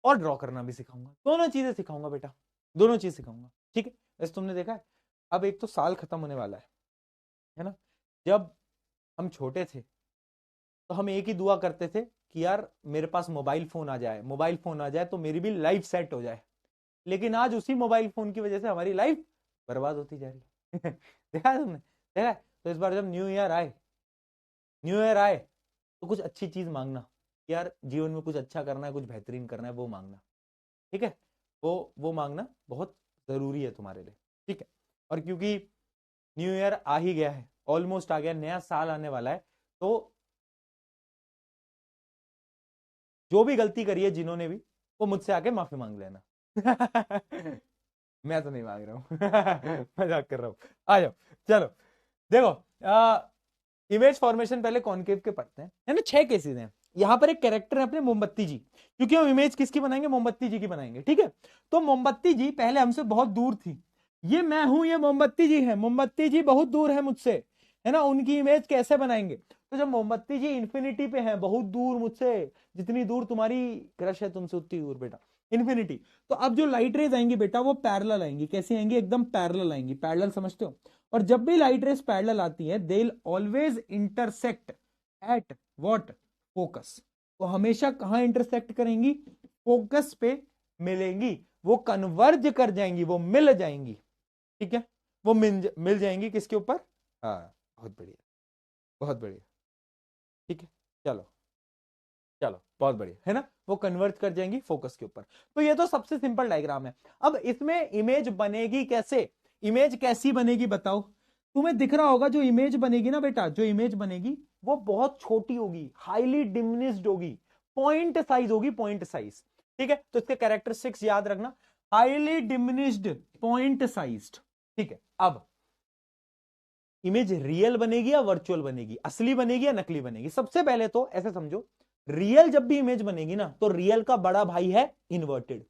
और ड्रॉ करना भी सिखाऊंगा। दोनों चीजें सिखाऊंगा बेटा, दोनों चीज सिखाऊंगा। ठीक है? वैसे तुमने देखा है, अब एक तो साल खत्म होने वाला है ना? जब हम छोटे थे तो हम एक ही दुआ करते थे कि यार मेरे पास मोबाइल फोन आ जाए, मोबाइल फोन आ जाए तो मेरी भी लाइफ सेट हो जाए। लेकिन आज उसी मोबाइल फोन की वजह से हमारी लाइफ बर्बाद होती जा रही है। देखा है तुमने? देखा है? तो इस बार जब न्यू ईयर आए तो कुछ अच्छी चीज मांगना, यार जीवन में कुछ अच्छा करना है, कुछ बेहतरीन करना है, वो मांगना। ठीक है? वो मांगना बहुत जरूरी है तुम्हारे लिए। ठीक है? और क्योंकि न्यू ईयर आ ही गया है, ऑलमोस्ट आ गया, नया साल आने वाला है, तो जो भी गलती करी है जिन्होंने भी, वो मुझसे आके माफी मांग लेना। मैं तो नहीं मांग रहा हूँ। मजाक कर रहा हूँ। आ जाओ, चलो देखो, इमेज फॉर्मेशन पहले कॉनकेव के पढ़ते हैं, है ना? 6 केसेस हैं। यहां पर एक कैरेक्टर है अपने मोमबत्ती जी, क्योंकि हम इमेज किसकी बनाएंगे? मोमबत्ती जी की बनाएंगे। ठीक है? तो मोमबत्ती जी पहले हमसे बहुत दूर थी, ये मैं हूं, ये मोमबत्ती जी है, मोमबत्ती जी बहुत दूर है मुझसे, है ना? उनकी इमेज कैसे बनाएंगे? तो जब मोमबत्ती जी इन्फिनिटी पे है, बहुत दूर मुझसे, जितनी दूर तुम्हारी क्रश है तुमसे उतनी दूर बेटा, इन्फिनिटी। तो अब जो लाइट रेज आएंगी बेटा वो पैरेलल आएंगी। कैसे आएंगी? एकदम पैरेलल आएंगी। पैरेलल समझते हो? और जब भी लाइट रेज पैरेलल आती है they will always intersect at what? Focus. वो हमेशा कहां इंटरसेक्ट करेंगी? फोकस पे मिलेंगी। वो कन्वर्ज कर जाएंगी, वो मिल जाएंगी। ठीक है? वो मिल जाएंगी किसके ऊपर? हाँ, बहुत बढ़िया, बहुत बढ़िया। ठीक है, चलो चलो, बहुत बढ़िया, है ना? वो कन्वर्ट कर जाएंगी फोकस के ऊपर। तो ये तो सबसे सिंपल डायग्राम है। अब इसमें इमेज बनेगी कैसे? इमेज कैसी बनेगी बताओ? तुम्हें दिख रहा होगा जो इमेज बनेगी ना बेटा, जो इमेज बनेगी वो बहुत छोटी होगी, हाईली डिमिनिश्ड होगी, पॉइंट साइज होगी, पॉइंट साइज। ठीक है, तो इसके कैरेक्टरिस्टिक्स याद रखना, हाईली डिमिनिश्ड, पॉइंट साइज्ड। ठीक है, अब इमेज रियल बनेगी या वर्चुअल बनेगी, असली बनेगी या नकली बनेगी। सबसे पहले तो ऐसे समझो, रियल जब भी इमेज बनेगी ना, तो रियल का बड़ा भाई है इन्वर्टेड।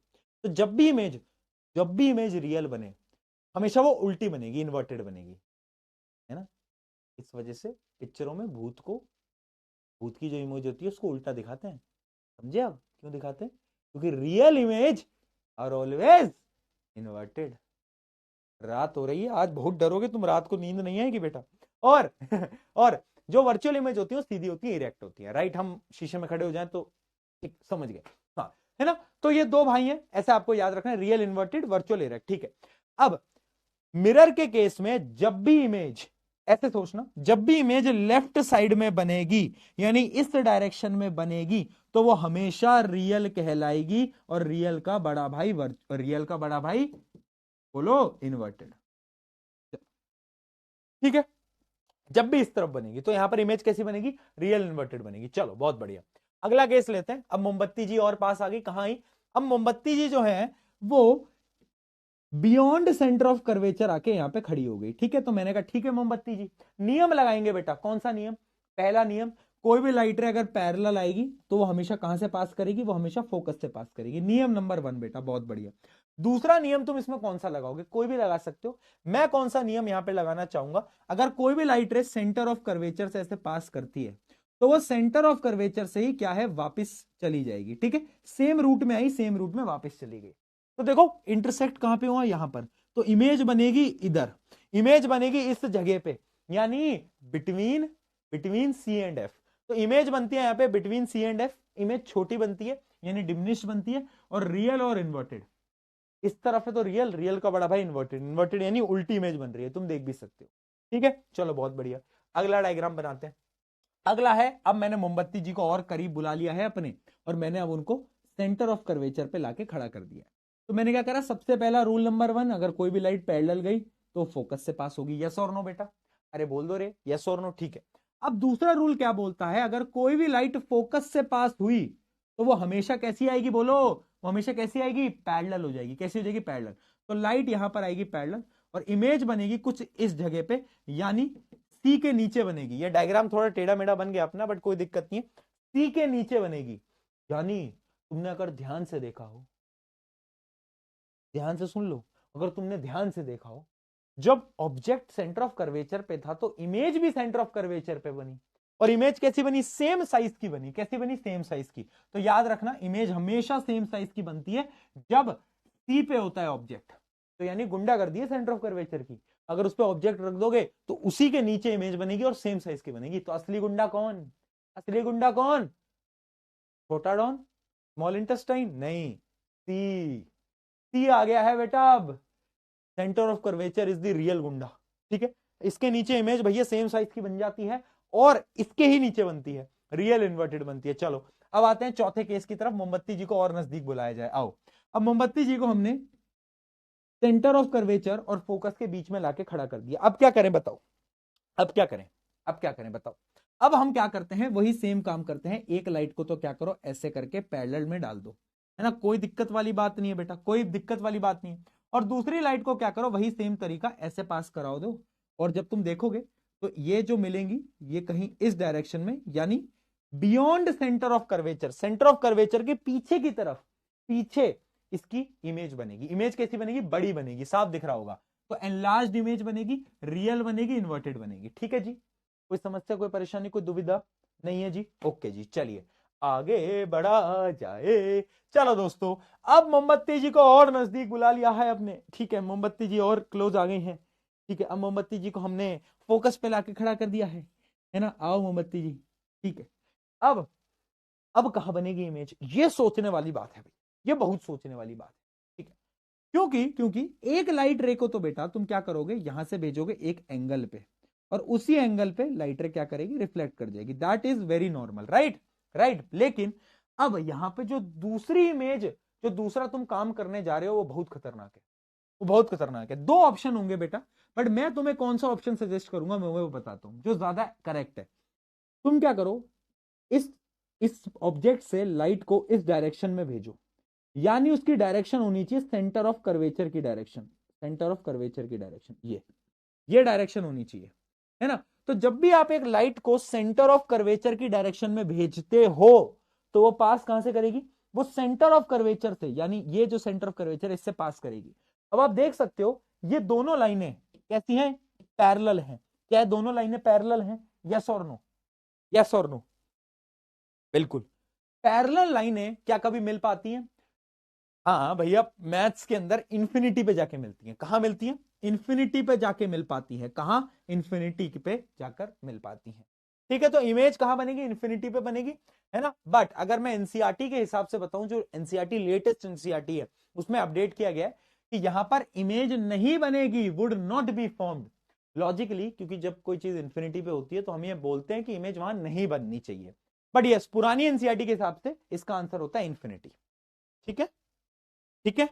तो जब भी इमेज रियल बने, हमेशा वो उल्टी बनेगी, इन्वर्टेड बनेगी, है ना। इस वजह से पिक्चरों में भूत की जो इमेज होती है उसको उल्टा दिखाते हैं। समझे आप क्यों दिखाते हैं? क्योंकि real image are always inverted. रात हो रही है, आज बहुत डरोगे तुम, रात को नींद नहीं आएगी बेटा। और और जो वर्चुअल इमेज होती है वो सीधी होती है, इरेक्ट होती है, राइट। हम शीशे में खड़े हो जाएं तो ठीक समझ गए, हाँ, है ना। तो ये दो भाई हैं, ऐसा आपको याद रखना है, रियल इन्वर्टेड, वर्चुअल इरेक्ट। ठीक है, अब मिरर के केस में जब भी इमेज, ऐसे सोचना, जब भी इमेज लेफ्ट साइड में बनेगी, यानी इस डायरेक्शन में बनेगी, तो वो हमेशा रियल कहलाएगी, और रियल का बड़ा भाई बोलो इन्वर्टेड। ठीक है, जब भी इस तरफ बनेगी तो यहां पर इमेज कैसी बनेगी, रियल इन्वर्टेड बनेगी। चलो बहुत बढ़िया, अगला केस लेते हैं। अब मोमबत्ती जी और पास आ गई, कहां आई? अब मोमबत्ती जी जो है वो बियॉन्ड सेंटर ऑफ कर्वेचर आके यहां पे खड़ी हो गई। ठीक है, तो मैंने कहा ठीक है मोमबत्ती जी, नियम लगाएंगे बेटा। कौन सा नियम? पहला नियम, कोई भी लाइट रे अगर पैरेलल आएगी तो वो हमेशा कहां से पास करेगी, वो हमेशा फोकस से पास करेगी। नियम नंबर 1 बेटा, बहुत बढ़िया। दूसरा नियम तुम इसमें कौन सा लगाओगे? कोई भी लगा सकते हो। मैं कौन सा नियम यहां पे लगाना चाहूंगा, अगर कोई भी लाइट रे सेंटर ऑफ कर्वेचर से ऐसे पास करती है तो वो सेंटर ऑफ कर्वेचर से ही क्या है, वापस चली जाएगी। ठीक है, सेम रूट में आई, सेम रूट में वापस चली गई। तो देखो इंटरसेक्ट कहां पे हुआ, यहां पर, तो इमेज बनेगी इधर, इमेज बनेगी इस जगह पे, यानी between between C and F. तो इमेज बनती है यहां पे between C and F, image छोटी बनती है यानी डिमिनिश्ड बनती है, और रियल और इन्वर्टेड इस तरफ है, तो रियल, रियल का बड़ा भाई इन्वर्टेड, इन्वर्टेड यानी उल्टी इमेज बन रही है, तुम देख भी सकते हो। ठीक है, चलो बहुत बढ़िया, अगला डायग्राम बनाते हैं। अगला है, अब मैंने मोमबत्ती जी को और करीब बुला लिया है अपने, और मैंने अब उनको सेंटर ऑफ कर्वेचर पे लाके खड़ा कर दिया। तो मैंने क्या करा, सबसे पहला रूल नंबर 1, अगर कोई भी लाइट पैरेलल गई तो फोकस से पास होगी। यस और नो बेटा? अरे बोल दो रे, यस और नो। ठीक है, अब दूसरा रूल क्या बोलता है, अगर कोई भी लाइट फोकस से पास हुई तो वो हमेशा कैसी आएगी, बोलो, वो हमेशा कैसी आएगी, पैरेलल हो जाएगी। कैसी हो जाएगी, पैरेलल। तो लाइट यहां पर आएगी पैरेलल, और इमेज बनेगी कुछ इस जगह पे, यानी सी के नीचे बनेगी। ये डायग्राम थोड़ा टेढ़ा मेढ़ा बन गया अपना, बट कोई दिक्कत नहीं है, सी के नीचे बनेगी। यानी तुमने अगर ध्यान से देखा हो, ध्यान से सुन लो, अगर तुमने ध्यान से देखा हो, जब ऑब्जेक्ट सेंटर ऑफ कर्वेचर पे था तो इमेज भी सेंटर ऑफ कर्वेचर पे बनी, और इमेज कैसी बनी, सेम साइज की बनी। कैसी बनी, सेम साइज की। तो याद रखना, इमेज हमेशा सेम साइज की बनती है जब सी पे होता है ऑब्जेक्ट। तो यानी गुंडागर्दी है सेंटर ऑफ कर्वेचर की, अगर उस पर ऑब्जेक्ट रख दोगे तो उसी के नीचे इमेज बनेगी और सेम साइज की बनेगी। तो असली गुंडा कौन, असली गुंडा कौन? छोटा डॉन, स्मॉल इंटेस्टाइन? नहीं, सी। सी आ गया है बेटा अब, centre of curvature is the real गुंडा। ठीक है, इसके नीचे इमेज भैया सेम साइज की बन जाती है, और इसके ही नीचे बनती है, रियल इन्वर्टेड बनती है। चलो अब आते हैं चौथे केस की तरफ, मोमबत्ती जी को और नजदीक बुलाया जाए। आओ, अब मोमबत्ती जी को हमने सेंटर ऑफ कर्वेचर और फोकस के बीच में लाके खड़ा कर दिया। अब क्या करें बताओ, अब क्या करें, अब क्या करें बताओ। अब हम क्या करते हैं, वही सेम काम करते हैं। एक लाइट को तो क्या करो, ऐसे करके पैरेलल में डाल दो, है ना, कोई दिक्कत वाली बात नहीं है बेटा, कोई दिक्कत वाली बात नहीं है। और दूसरी लाइट को क्या करो, वही सेम तरीका, ऐसे पास कराओ दो, और जब तुम देखोगे तो ये जो मिलेंगी ये कहीं इस डायरेक्शन में, यानी beyond centre of curvature, centre of curvature के पीछे की तरफ, पीछे इसकी इमेज बनेगी। इमेज कैसी बनेगी, बड़ी बनेगी, साफ दिख रहा होगा। तो एनलार्ज्ड इमेज बनेगी, रियल बनेगी, इन्वर्टेड बनेगी। ठीक है जी, कोई समस्या, कोई परेशानी, कोई दुविधा नहीं है जी? ओके जी, चलिए आगे बढ़ा जाए। चलो दोस्तों, अब मोमबत्ती जी को और नजदीक बुला लिया है अपने। ठीक है, मोमबत्ती जी और क्लोज आ गई हैं। ठीक है, अब मोमबत्ती जी को हमने फोकस पे लाके खड़ा कर दिया है ना। आओ मोमबत्ती जी। ठीक है, अब कहां बनेगी इमेज, ये सोचने वाली बात है भाई, ये बहुत सोचने वाली बात है। ठीक है, क्योंकि एक लाइट रे को तो बेटा तुम क्या करोगे, यहां से भेजोगे एक एंगल पे, और उसी एंगल पे लाइट रे क्या करेगी, रिफ्लेक्ट कर जाएगी। That is very normal, right, right. लेकिन अब यहां पे जो दूसरी इमेज, जो दूसरा तुम काम करने जा रहे हो, वो बहुत खतरनाक है, वो बहुत खतरनाक है। दो ऑप्शन होंगे बेटा, बट मैं तुम्हें कौन सा ऑप्शन सजेस्ट करूंगा, मैं वो बताता हूं जो ज्यादा करेक्ट है। तुम क्या करो, इस इस ऑब्जेक्ट से लाइट को इस डायरेक्शन में भेजो, यानी उसकी डायरेक्शन होनी चाहिए सेंटर ऑफ कर्वेचर की डायरेक्शन, सेंटर ऑफ कर्वेचर की डायरेक्शन, ये डायरेक्शन होनी चाहिए, है ना। तो जब भी आप एक लाइट को सेंटर ऑफ कर्वेचर की डायरेक्शन में भेजते हो तो वो पास कहां से करेगी, वो सेंटर ऑफ कर्वेचर से, यानी ये जो सेंटर ऑफ कर्वेचर है इससे पास करेगी। अब आप देख सकते हो ये दोनों लाइनें कैसी हैं, पैरेलल हैं। क्या है, दोनों लाइनें पैरेलल हैं, यस और नो, यस और नो, बिल्कुल। पैरेलल लाइनें क्या कभी मिल पाती हैं, हाँ भैया, मैथ्स के अंदर इंफिनिटी पे जाके मिलती हैं। कहां मिलती हैं, इंफिनिटी पे जाके मिल पाती है, कहां, इंफिनिटी पे जाकर मिल पाती है। ठीक है, तो इमेज कहां बनेगी, इंफिनिटी पे बनेगी, है ना। बट अगर मैं एनसीईआरटी के हिसाब से बताऊं, जो एनसीईआरटी लेटेस्ट एनसीईआरटी है उसमें अपडेट किया गया है कि यहां पर इमेज नहीं बनेगी, would not be formed logically, क्योंकि जब कोई चीज इंफिनिटी पे होती है तो हम ये बोलते हैं कि इमेज वहां नहीं बननी चाहिए। बट यस, पुरानी एनसीईआरटी के हिसाब से इसका आंसर होता है इंफिनिटी। ठीक है, ठीक है,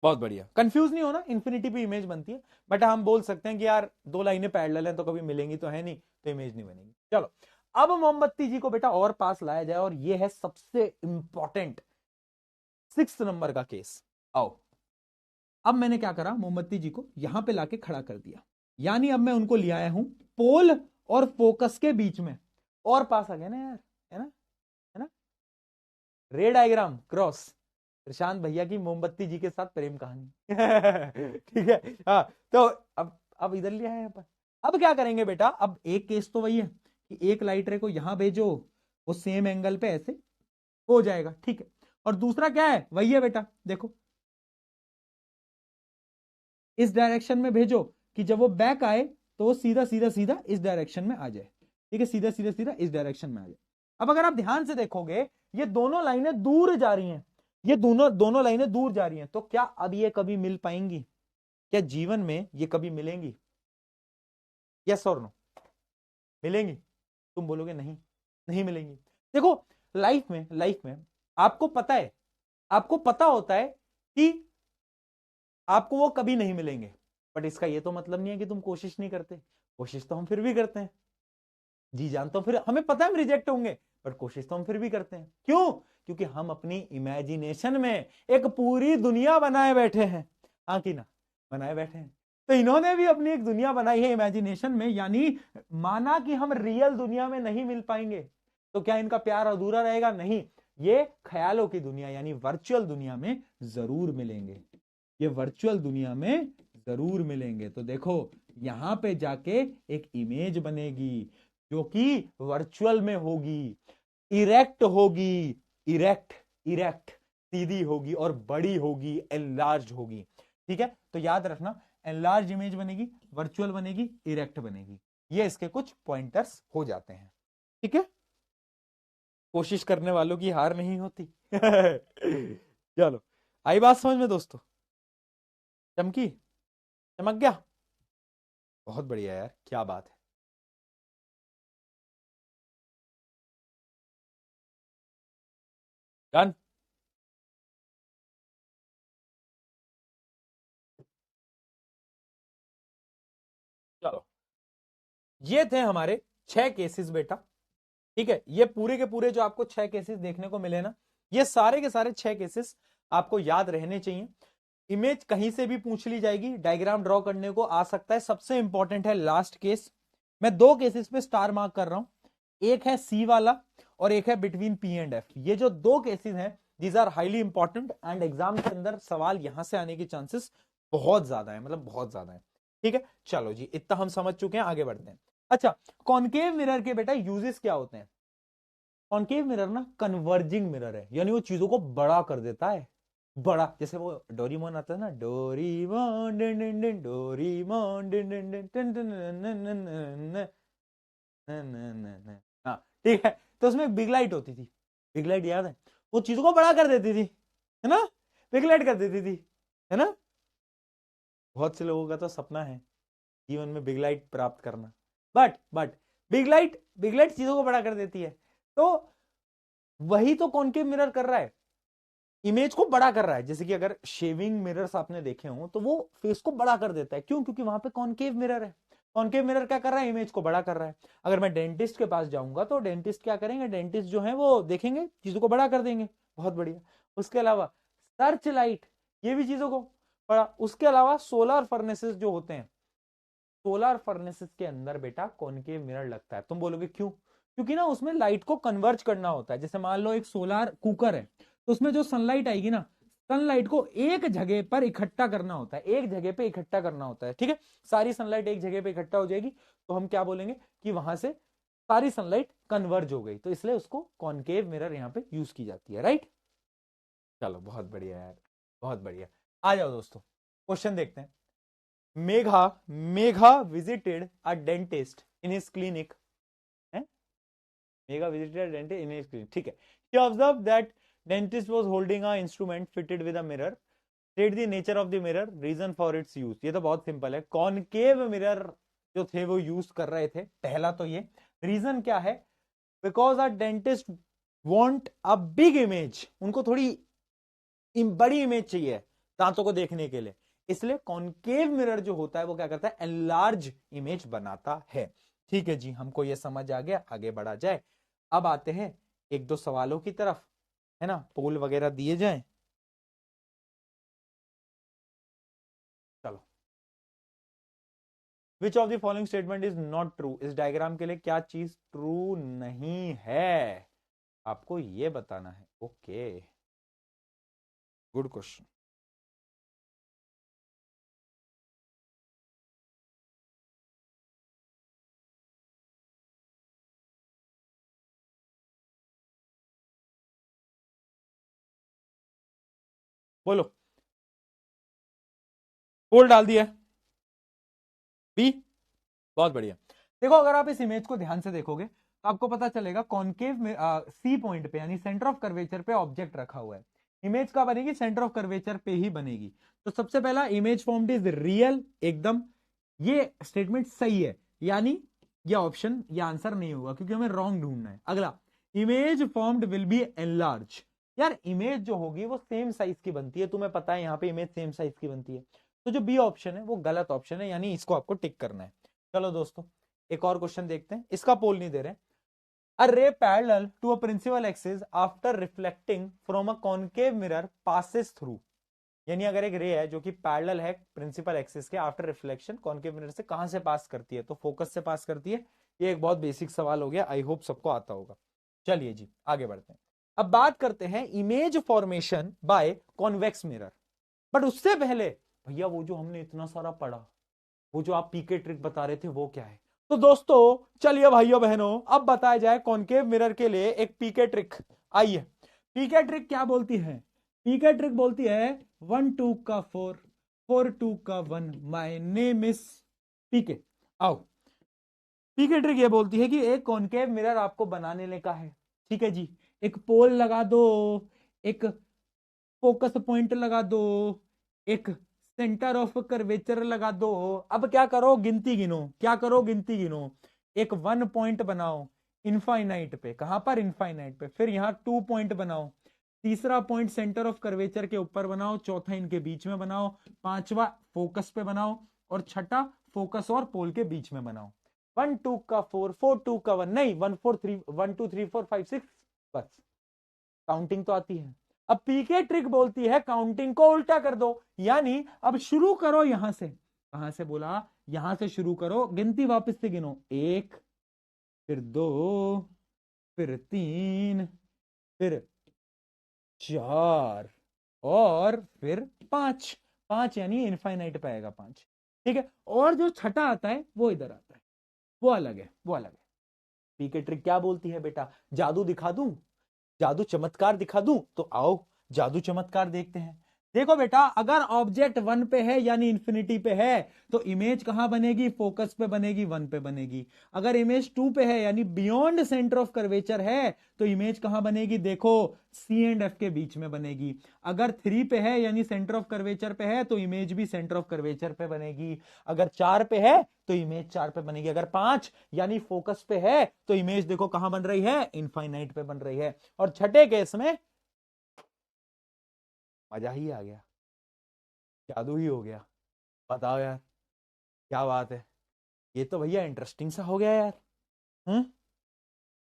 बहुत बढ़िया, कंफ्यूज नहीं होना, इंफिनिटी पे इमेज बनती है। बट हम बोल सकते हैं कि यार दो लाइनें पैरेलल हैं तो कभी मिलेंगी तो है नहीं, तो इमेज नहीं बनेगी। चलो, अब मोमबत्ती जी को बेटा और पास लाया जाए, और ये है सबसे इंपॉर्टेंट 6 नंबर का केस। आओ, अब मैंने क्या करा, मोमबत्ती जी को यहां पे लाके खड़ा कर दिया, यानी अब मैं उनको ले आया हूं पोल और फोकस के बीच में, और पास आ गया ना यार, है ना, है ना, रे डायग्राम क्रॉस, प्रशांत भैया की मोमबत्ती जी के साथ प्रेम कहानी। ठीक है, हाँ। तो अब इधर लिया है यहाँ पर। अब क्या करेंगे बेटा, अब एक केस तो वही है कि एक लाइट रे को यहां भेजो, वो सेम एंगल पे ऐसे हो जाएगा, ठीक है। और दूसरा क्या है, वही है बेटा, देखो इस डायरेक्शन में भेजो कि जब वो बैक आए तो वो सीधा सीधा सीधा इस डायरेक्शन में आ जाए, ठीक है, सीधा सीधा सीधा इस डायरेक्शन में आ जाए। अब अगर आप ध्यान से देखोगे, ये दोनों लाइनें दूर जा रही हैं, ये दोनों दोनों लाइनें दूर जा रही हैं, तो क्या अब ये कभी मिल पाएंगी, क्या जीवन में ये कभी मिलेंगी, यस और नो, मिलेंगी, तुम बोलोगे नहीं, नहीं मिलेंगी। देखो, लाइफ में आपको पता है, आपको पता होता है कि आपको वो कभी नहीं मिलेंगे, बट इसका ये तो मतलब नहीं है कि तुम कोशिश नहीं करते, कोशिश तो हम फिर भी करते हैं, जी जान, तो फिर हमें पता है हम रिजेक्ट होंगे, बट कोशिश तो हम फिर भी करते हैं। क्यों, क्योंकि हम अपनी इमेजिनेशन में एक पूरी दुनिया बनाए बैठे हैं, हाँ कि ना, बनाए बैठे हैं। तो इन्होंने भी अपनी एक दुनिया बनाई है इमेजिनेशन में, यानी माना कि हम रियल दुनिया में नहीं मिल पाएंगे, तो क्या इनका प्यार अधूरा रहेगा, नहीं, ये ख्यालों की दुनिया यानी वर्चुअल दुनिया में जरूर मिलेंगे, ये वर्चुअल दुनिया में जरूर मिलेंगे। तो देखो यहां पे जाके एक इमेज बनेगी जो कि वर्चुअल में होगी, इरेक्ट होगी, इरेक्ट, इरेक्ट, सीधी होगी और बड़ी होगी, एनलार्ज होगी। ठीक है, तो याद रखना, एनलार्ज इमेज बनेगी, वर्चुअल बनेगी, इरेक्ट बनेगी, ये इसके कुछ पॉइंटर्स हो जाते हैं। ठीक है, कोशिश करने वालों की हार नहीं होती। चलो, आई बात समझ में दोस्तों, चमकी, चमक गया, बहुत बढ़िया यार, क्या बात है। डन, चलो, ये थे हमारे 6 केसेस बेटा। ठीक है, ये पूरे के पूरे जो आपको 6 केसेस देखने को मिले ना, ये सारे के सारे 6 केसेस आपको याद रहने चाहिए। इमेज कहीं से भी पूछ ली जाएगी, डायग्राम ड्रॉ करने को आ सकता है। सबसे इंपॉर्टेंट है लास्ट केस, मैं 2 केसेस पे स्टार मार्क कर रहा हूं, एक है सी वाला और एक है बिटवीन पी एंड एफ। ये जो 2 केसेस हैं, these are highly important, and exam के अंदर सवाल यहां से आने के चांसेस बहुत ज्यादा है, मतलब बहुत ज्यादा है। ठीक है, चलो जी, इतना हम समझ चुके हैं, आगे बढ़ते हैं। अच्छा, कॉनकेव मिरर के बेटा यूजेस क्या होते हैं। कॉनकेव मिरर ना कन्वर्जिंग मिरर है, यानी वो चीजों को बड़ा कर देता है, बड़ा, जैसे वो डोरीमोन आता है ना, डोरीमोन डिन डिन डिन, डोरीमोन डिन डिन डिन टिन टिन हाँ, ठीक है। तो उसमें बिग लाइट होती थी, बिग लाइट याद है, वो चीजों को बड़ा कर देती थी, है ना, बिग लाइट कर देती थी, है ना। बहुत से लोगों का तो सपना है जीवन में बिग लाइट प्राप्त करना, बट बिग लाइट चीजों को बड़ा कर देती है। तो वही तो कॉनकेव मिरर कर रहा है, इमेज को बड़ा कर रहा है। जैसे कि अगर शेविंग मिरर्स आपने देखे हो तो वो फेस को बड़ा कर देता है, क्यों, क्योंकि वहां पे कॉनकेव मिरर है। कॉनकेव मिरर क्या कर रहा है, इमेज को बड़ा कर रहा है। अगर मैं डेंटिस्ट के पास जाऊंगा तो डेंटिस्ट क्या करेंगे, डेंटिस्ट जो है वो देखेंगे, चीजों को बड़ा कर देंगे, बहुत बढ़िया। उसके अलावा सर्च लाइट, ये भी चीजों को बड़ा। उसके अलावा सोलर फर्नेसेस जो होते हैं, सोलर फर्नेसेस के अंदर बेटा कॉनकेव मिरर लगता है। तुम बोलोगे क्यों, क्योंकि ना उसमें लाइट को कन्वर्ज करना होता है। जैसे मान लो एक सोलर कुकर है, तो उसमें जो सनलाइट आएगी ना, सनलाइट को एक जगह पर इकट्ठा करना होता है, एक जगह पे इकट्ठा करना होता है, ठीक है। सारी सनलाइट एक जगह पे इकट्ठा हो जाएगी तो हम क्या बोलेंगे कि वहां से सारी सनलाइट कन्वर्ज हो गई, तो इसलिए उसको कॉनकेव मिरर यहाँ पे यूज की जाती है, राइट। चलो बहुत बढ़िया यार, बहुत बढ़िया। आ जाओ दोस्तों, क्वेश्चन देखते हैं। Megha Megha visited a dentist in his clinic. Megha visited dentist in his clinic, ठीक है। He observe that dentist was holding a instrument fitted with a mirror. State the nature of the mirror, reason for its use. ये तो बहुत सिंपल है, कॉनकेव मिरर जो थे वो यूज कर रहे थे, पहला तो ये। रीजन क्या है, because a dentist want a big image, उनको थोड़ी बड़ी इमेज चाहिए दांतों को देखने के लिए, इसलिए कॉनकेव मिरर जो होता है वो क्या करता है, एनलार्ज इमेज बनाता है। ठीक है जी, हमको ये समझ आ गया, आगे बढ़ा जाए। अब आते हैं एक दो सवालों की तरफ, है ना, पोल वगैरह दिए जाएं। चलो, विच of the following statement is not true. इस डायग्राम के लिए क्या चीज ट्रू नहीं है, आपको ये बताना है। Okay, good question. बोलो, पोल डाल दिया, बी, बहुत बढ़िया। देखो, अगर आप इस इमेज को ध्यान से देखोगे तो आपको पता चलेगा कॉनकेव में सी पॉइंट पे यानी सेंटर ऑफ कर्वेचर पे ऑब्जेक्ट रखा हुआ है। इमेज का बनेगी, सेंटर ऑफ कर्वेचर पे ही बनेगी। तो सबसे पहला, इमेज फॉर्म्ड इज रियल, एकदम ये स्टेटमेंट सही है, यानी ये ऑप्शन, ये आंसर नहीं होगा क्योंकि हमें रॉन्ग ढूंढना है। अगला, image formed will be enlarge. यार इमेज जो होगी वो सेम साइज की बनती है, तुम्हें पता है यहाँ पे इमेज सेम साइज की बनती है। तो जो बी ऑप्शन है वो गलत ऑप्शन है, यानी इसको आपको टिक करना है। चलो दोस्तों, एक और क्वेश्चन देखते हैं, इसका पोल नहीं दे रहे। A ray parallel to a principal axis after reflecting from a concave mirror passes through. यानी अगर एक रे है जो कि पैरेलल है प्रिंसिपल एक्सिस के, आफ्टर रिफ्लेक्शन कॉनकेव मिरर से कहां से पास करती है, तो फोकस से पास करती है। ये एक बहुत बेसिक सवाल हो गया, आई होप सबको आता होगा। चलिए जी, आगे बढ़ते हैं। अब बात करते हैं image formation by convex mirror. But उससे पहले भैया वो जो हमने इतना सारा पढ़ा, वो जो आप पीके ट्रिक बता रहे थे वो क्या है। तो दोस्तों चलिए भाइयों बहनों, अब बताया जाए कॉनकेव मिरर के लिए एक पीके ट्रिक। आइए, पीके ट्रिक क्या बोलती है, पीके ट्रिक बोलती है 1 2 का 4, 4 2 का 1, माय नेम इज पीके। आओ, पीके ट्रिक ये बोलती है कि एक कॉनकेव मिरर आपको बनाने का है, ठीक है जी। एक पोल लगा दो, एक फोकस पॉइंट लगा दो, एक सेंटर ऑफ कर्वेचर लगा दो। अब क्या करो, गिनती गिनो, क्या करो, गिनती गिनो। एक 1 पॉइंट बनाओ इनफाइनाइट पे, कहां पर, इनफाइनाइट पे। फिर यहां 2 पॉइंट बनाओ, तीसरा पॉइंट सेंटर ऑफ कर्वेचर के ऊपर बनाओ, चौथा इनके बीच में बनाओ, पांचवा फोकस पे बनाओ, और छठा फोकस और पोल के बीच में बनाओ। 1 2 का 4, 4 2 का 1, नहीं 1 4 3, 1 2 3 4 5 6, बस काउंटिंग तो आती है। अब पीके ट्रिक बोलती है काउंटिंग को उल्टा कर दो, यानी अब शुरू करो यहां से, कहां से बोला, यहां से शुरू करो, गिनती वापस से गिनो, 1, फिर 2, फिर 3, फिर 4, और फिर 5। 5 यानी इनफाइनाइट पे आएगा 5, ठीक है। और जो छठा आता है वो इधर आता है, वो अलग है, वो अलग है। पीके ट्रिक क्या बोलती है बेटा, जादू दिखा दूं, जादू चमत्कार दिखा दूं, तो आओ जादू चमत्कार देखते हैं। देखो बेटा, अगर ऑब्जेक्ट 1 पे है यानी इंफिनिटी पे है, तो इमेज कहां बनेगी, फोकस पे बनेगी, 1 पे बनेगी। अगर इमेज 2 पे है यानी बियॉन्ड सेंटर ऑफ कर्वेचर है, तो इमेज कहां बनेगी, देखो सी एंड एफ के बीच में बनेगी। अगर 3 पे है यानी सेंटर ऑफ कर्वेचर पे है, तो इमेज भी सेंटर ऑफ कर्वेचर पे बनेगी। अगर 4 पे है तो इमेज 4 पे बनेगी। अगर 5 यानी फोकस पे है, तो इमेज देखो कहां बन रही है, इनफाइनाइट पे बन रही है। और छठे केस में मजा ही आ गया, जादू ही हो गया। बताओ यार, क्या बात है, ये तो भैया इंटरेस्टिंग सा हो गया यार।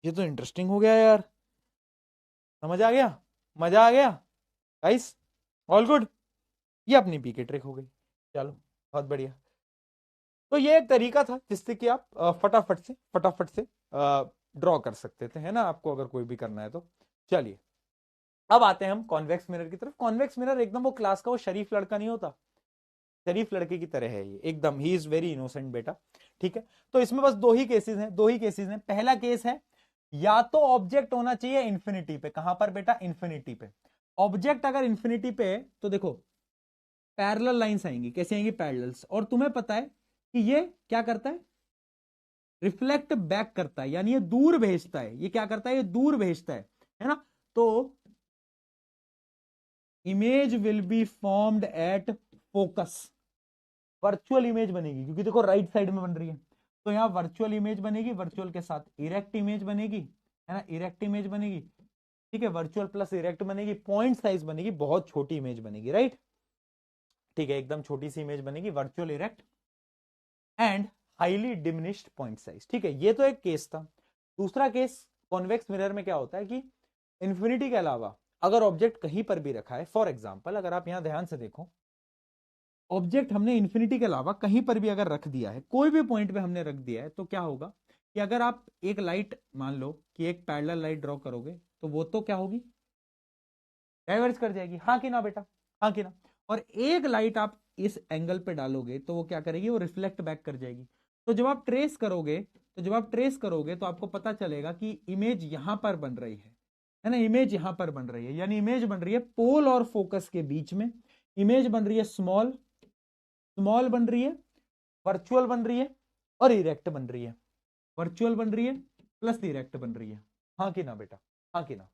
ये तो इंटरेस्टिंग हो गया यार, समझ आ गया, मजा आ गया गाइस, ऑल गुड। ये अपनी पीके ट्रिक हो गई, चलो बहुत बढ़िया। तो ये एक तरीका था जिससे कि आप फटाफट से ड्रॉ कर सकते थे, है ना, आपको अगर कोई भी करना है तो। चलिए अब आते हैं हम कॉन्वेक्स मिरर की तरफ। कॉन्वेक्स मिरर एकदम वो क्लास का वो शरीफ लड़का नहीं होता, शरीफ लड़के की तरह है ये एकदम, ही इज वेरी इनोसेंट बेटा, ठीक है। तो इसमें बस दो ही केसेस हैं। पहला केस है, या तो ऑब्जेक्ट होना चाहिए इंफिनिटी पे। कहां पर बेटा? इंफिनिटी पे। ऑब्जेक्ट अगर इंफिनिटी पे है तो देखो पैरेलल लाइंस आएंगी। कैसे आएंगी? पैरेलल्स। और तुम्हें पता है कि ये क्या करता है? रिफ्लेक्ट बैक करता है, यानी ये दूर भेजता है। ये क्या करता है? ये दूर भेजता है ना। तो image will be formed at focus, virtual image बनेगी, क्योंकि देखो राइट साइड में बन रही है, तो यहां वर्चुअल इमेज बनेगी, वर्चुअल के साथ इरेक्ट इमेज बनेगी, है ना, इरेक्ट इमेज बनेगी, ठीक है, वर्चुअल प्लस इरेक्ट बनेगी, पॉइंट साइज बनेगी, बहुत छोटी इमेज बनेगी, राइट, ठीक है, एकदम छोटी सी इमेज बनेगी, virtual erect and highly diminished point size, ठीक है। ये तो एक केस था। दूसरा केस कॉन्वेक्स मिरर में क्या होता है कि इंफिनिटी के अलावा अगर ऑब्जेक्ट कहीं पर भी रखा है, फॉर एग्जाम्पल अगर आप यहां ध्यान से देखो, ऑब्जेक्ट हमने इंफिनिटी के अलावा कहीं पर भी अगर रख दिया है, कोई भी पॉइंट पे हमने रख दिया है, तो क्या होगा कि अगर आप एक लाइट, मान लो कि एक पैरेलल लाइट ड्रॉ करोगे, तो वो तो क्या होगी? डाइवर्ज कर जाएगी, हाँ कि ना बेटा? हाँ कि ना? और एक लाइट आप इस एंगल पे डालोगे तो वो क्या करेगी? वो रिफ्लेक्ट बैक कर जाएगी। तो जब आप ट्रेस करोगे तो आपको पता चलेगा कि इमेज यहां पर बन रही है ना, इमेज यहां पर बन रही है, यानी इमेज बन रही है पोल और फोकस के बीच में। इमेज बन रही है स्मॉल बन रही है, वर्चुअल बन रही है और इरेक्ट बन रही है, वर्चुअल बन रही है प्लस इरेक्ट बन रही है, हाँ कि ना बेटा? हाँ कि ना?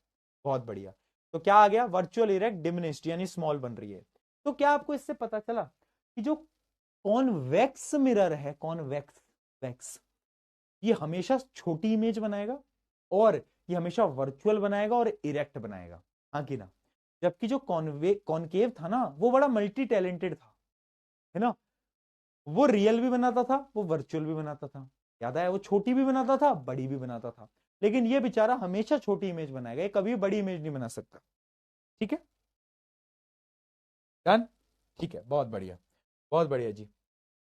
बहुत बढ़िया। तो क्या आ गया? वर्चुअल इरेक्ट डिमिनिश्ड, यानी स्मॉल बन रही है। तो क्या आपको इससे पता चला कि जो कॉन्वेक्स मिरर है, कॉन्वेक्स वैक्स, ये हमेशा छोटी इमेज बनाएगा और ये हमेशा वर्चुअल बनाएगा और इरेक्ट बनाएगा, हाँ कि ना? जबकि जो कॉनकेव था ना, वो बड़ा मल्टी टैलेंटेड था, है ना, वो रियल भी बनाता था, वो वर्चुअल भी बनाता था, याद आया? वो छोटी भी बनाता था, बड़ी भी बनाता था, लेकिन ये बेचारा हमेशा छोटी इमेज बनाएगा, ये कभी बड़ी इमेज नहीं बना सकता, ठीक है, डन, ठीक है, बहुत बढ़िया जी,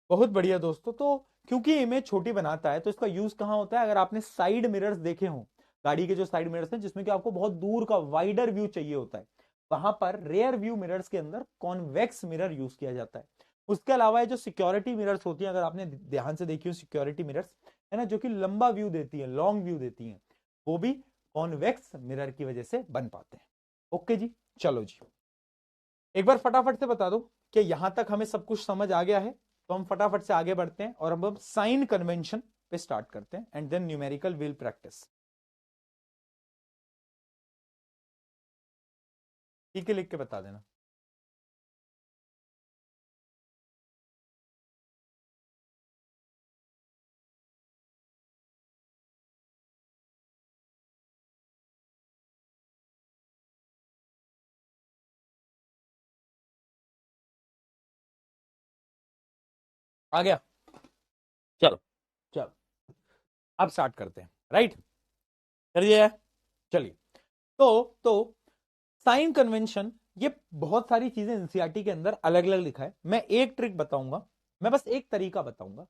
बहुत बढ़िया दोस्तों। तो क्योंकि इमेज छोटी बनाता है तो इसका यूज कहां होता है? अगर आपने साइड मिरर्स देखे हो, गाड़ी के जो साइड मिरर्स हैं जिसमें कि आपको बहुत दूर का वाइडर व्यू चाहिए होता है, वहां पर रेयर व्यू मिरर्स के अंदर कॉन्वेक्स मिरर यूज किया जाता है। उसके अलावा जो सिक्योरिटी मिरर्स होती हैं, अगर आपने ध्यान से देखी हो सिक्योरिटी मिरर्स, है ना, जो कि लंबा व्यू देती है, लॉन्ग व्यू देती है, वो भी कॉन्वेक्स मिरर की वजह से बन पाते हैं। ओके जी, चलो जी, एक बार फटाफट से बता दो कि यहां तक हमें सब कुछ समझ आ गया है। तो हम फटाफट से आगे बढ़ते हैं और हम साइन कन्वेंशन पे स्टार्ट करते हैं and then numerical will practice. ठीक है, लिख के बता देना। आ गया? चलो चलो, अब स्टार्ट करते हैं, राइट, चलिए चलिए। तो साइन कन्वेंशन, ये बहुत सारी चीजें एनसीईआरटी के अंदर अलग अलग लिखा है। मैं एक ट्रिक बताऊंगा, मैं बस एक तरीका बताऊंगा,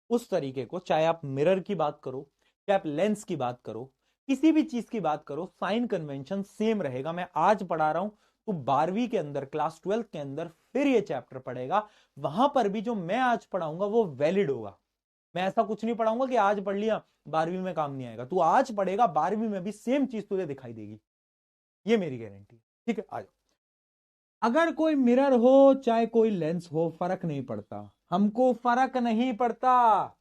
उस तरीके को, चाहे आप मिरर की बात करो, चाहे आप लेंस की बात करो, किसी भी चीज की बात करो, साइन कन्वेंशन सेम रहेगा। मैं आज पढ़ा रहा हूं तो 12वीं के अंदर, क्लास 12 के अंदर फिर ये चैप्टर पढ़ेगा, वहां पर भी जो मैं आज पढ़ाऊंगा वो वैलिड होगा। मैं ऐसा कुछ नहीं पढ़ाऊंगा कि आज पढ़ लिया 12वीं में काम नहीं आएगा, तू आज पढ़ेगा 12वीं में भी सेम चीज तुझे दिखाई देगी, ये मेरी गारंटी है, ठीक है। आज अगर कोई मिरर हो चाहे कोई लेंस हो, फर्क नहीं पड़ता, हमको फर्क नहीं पड़ता।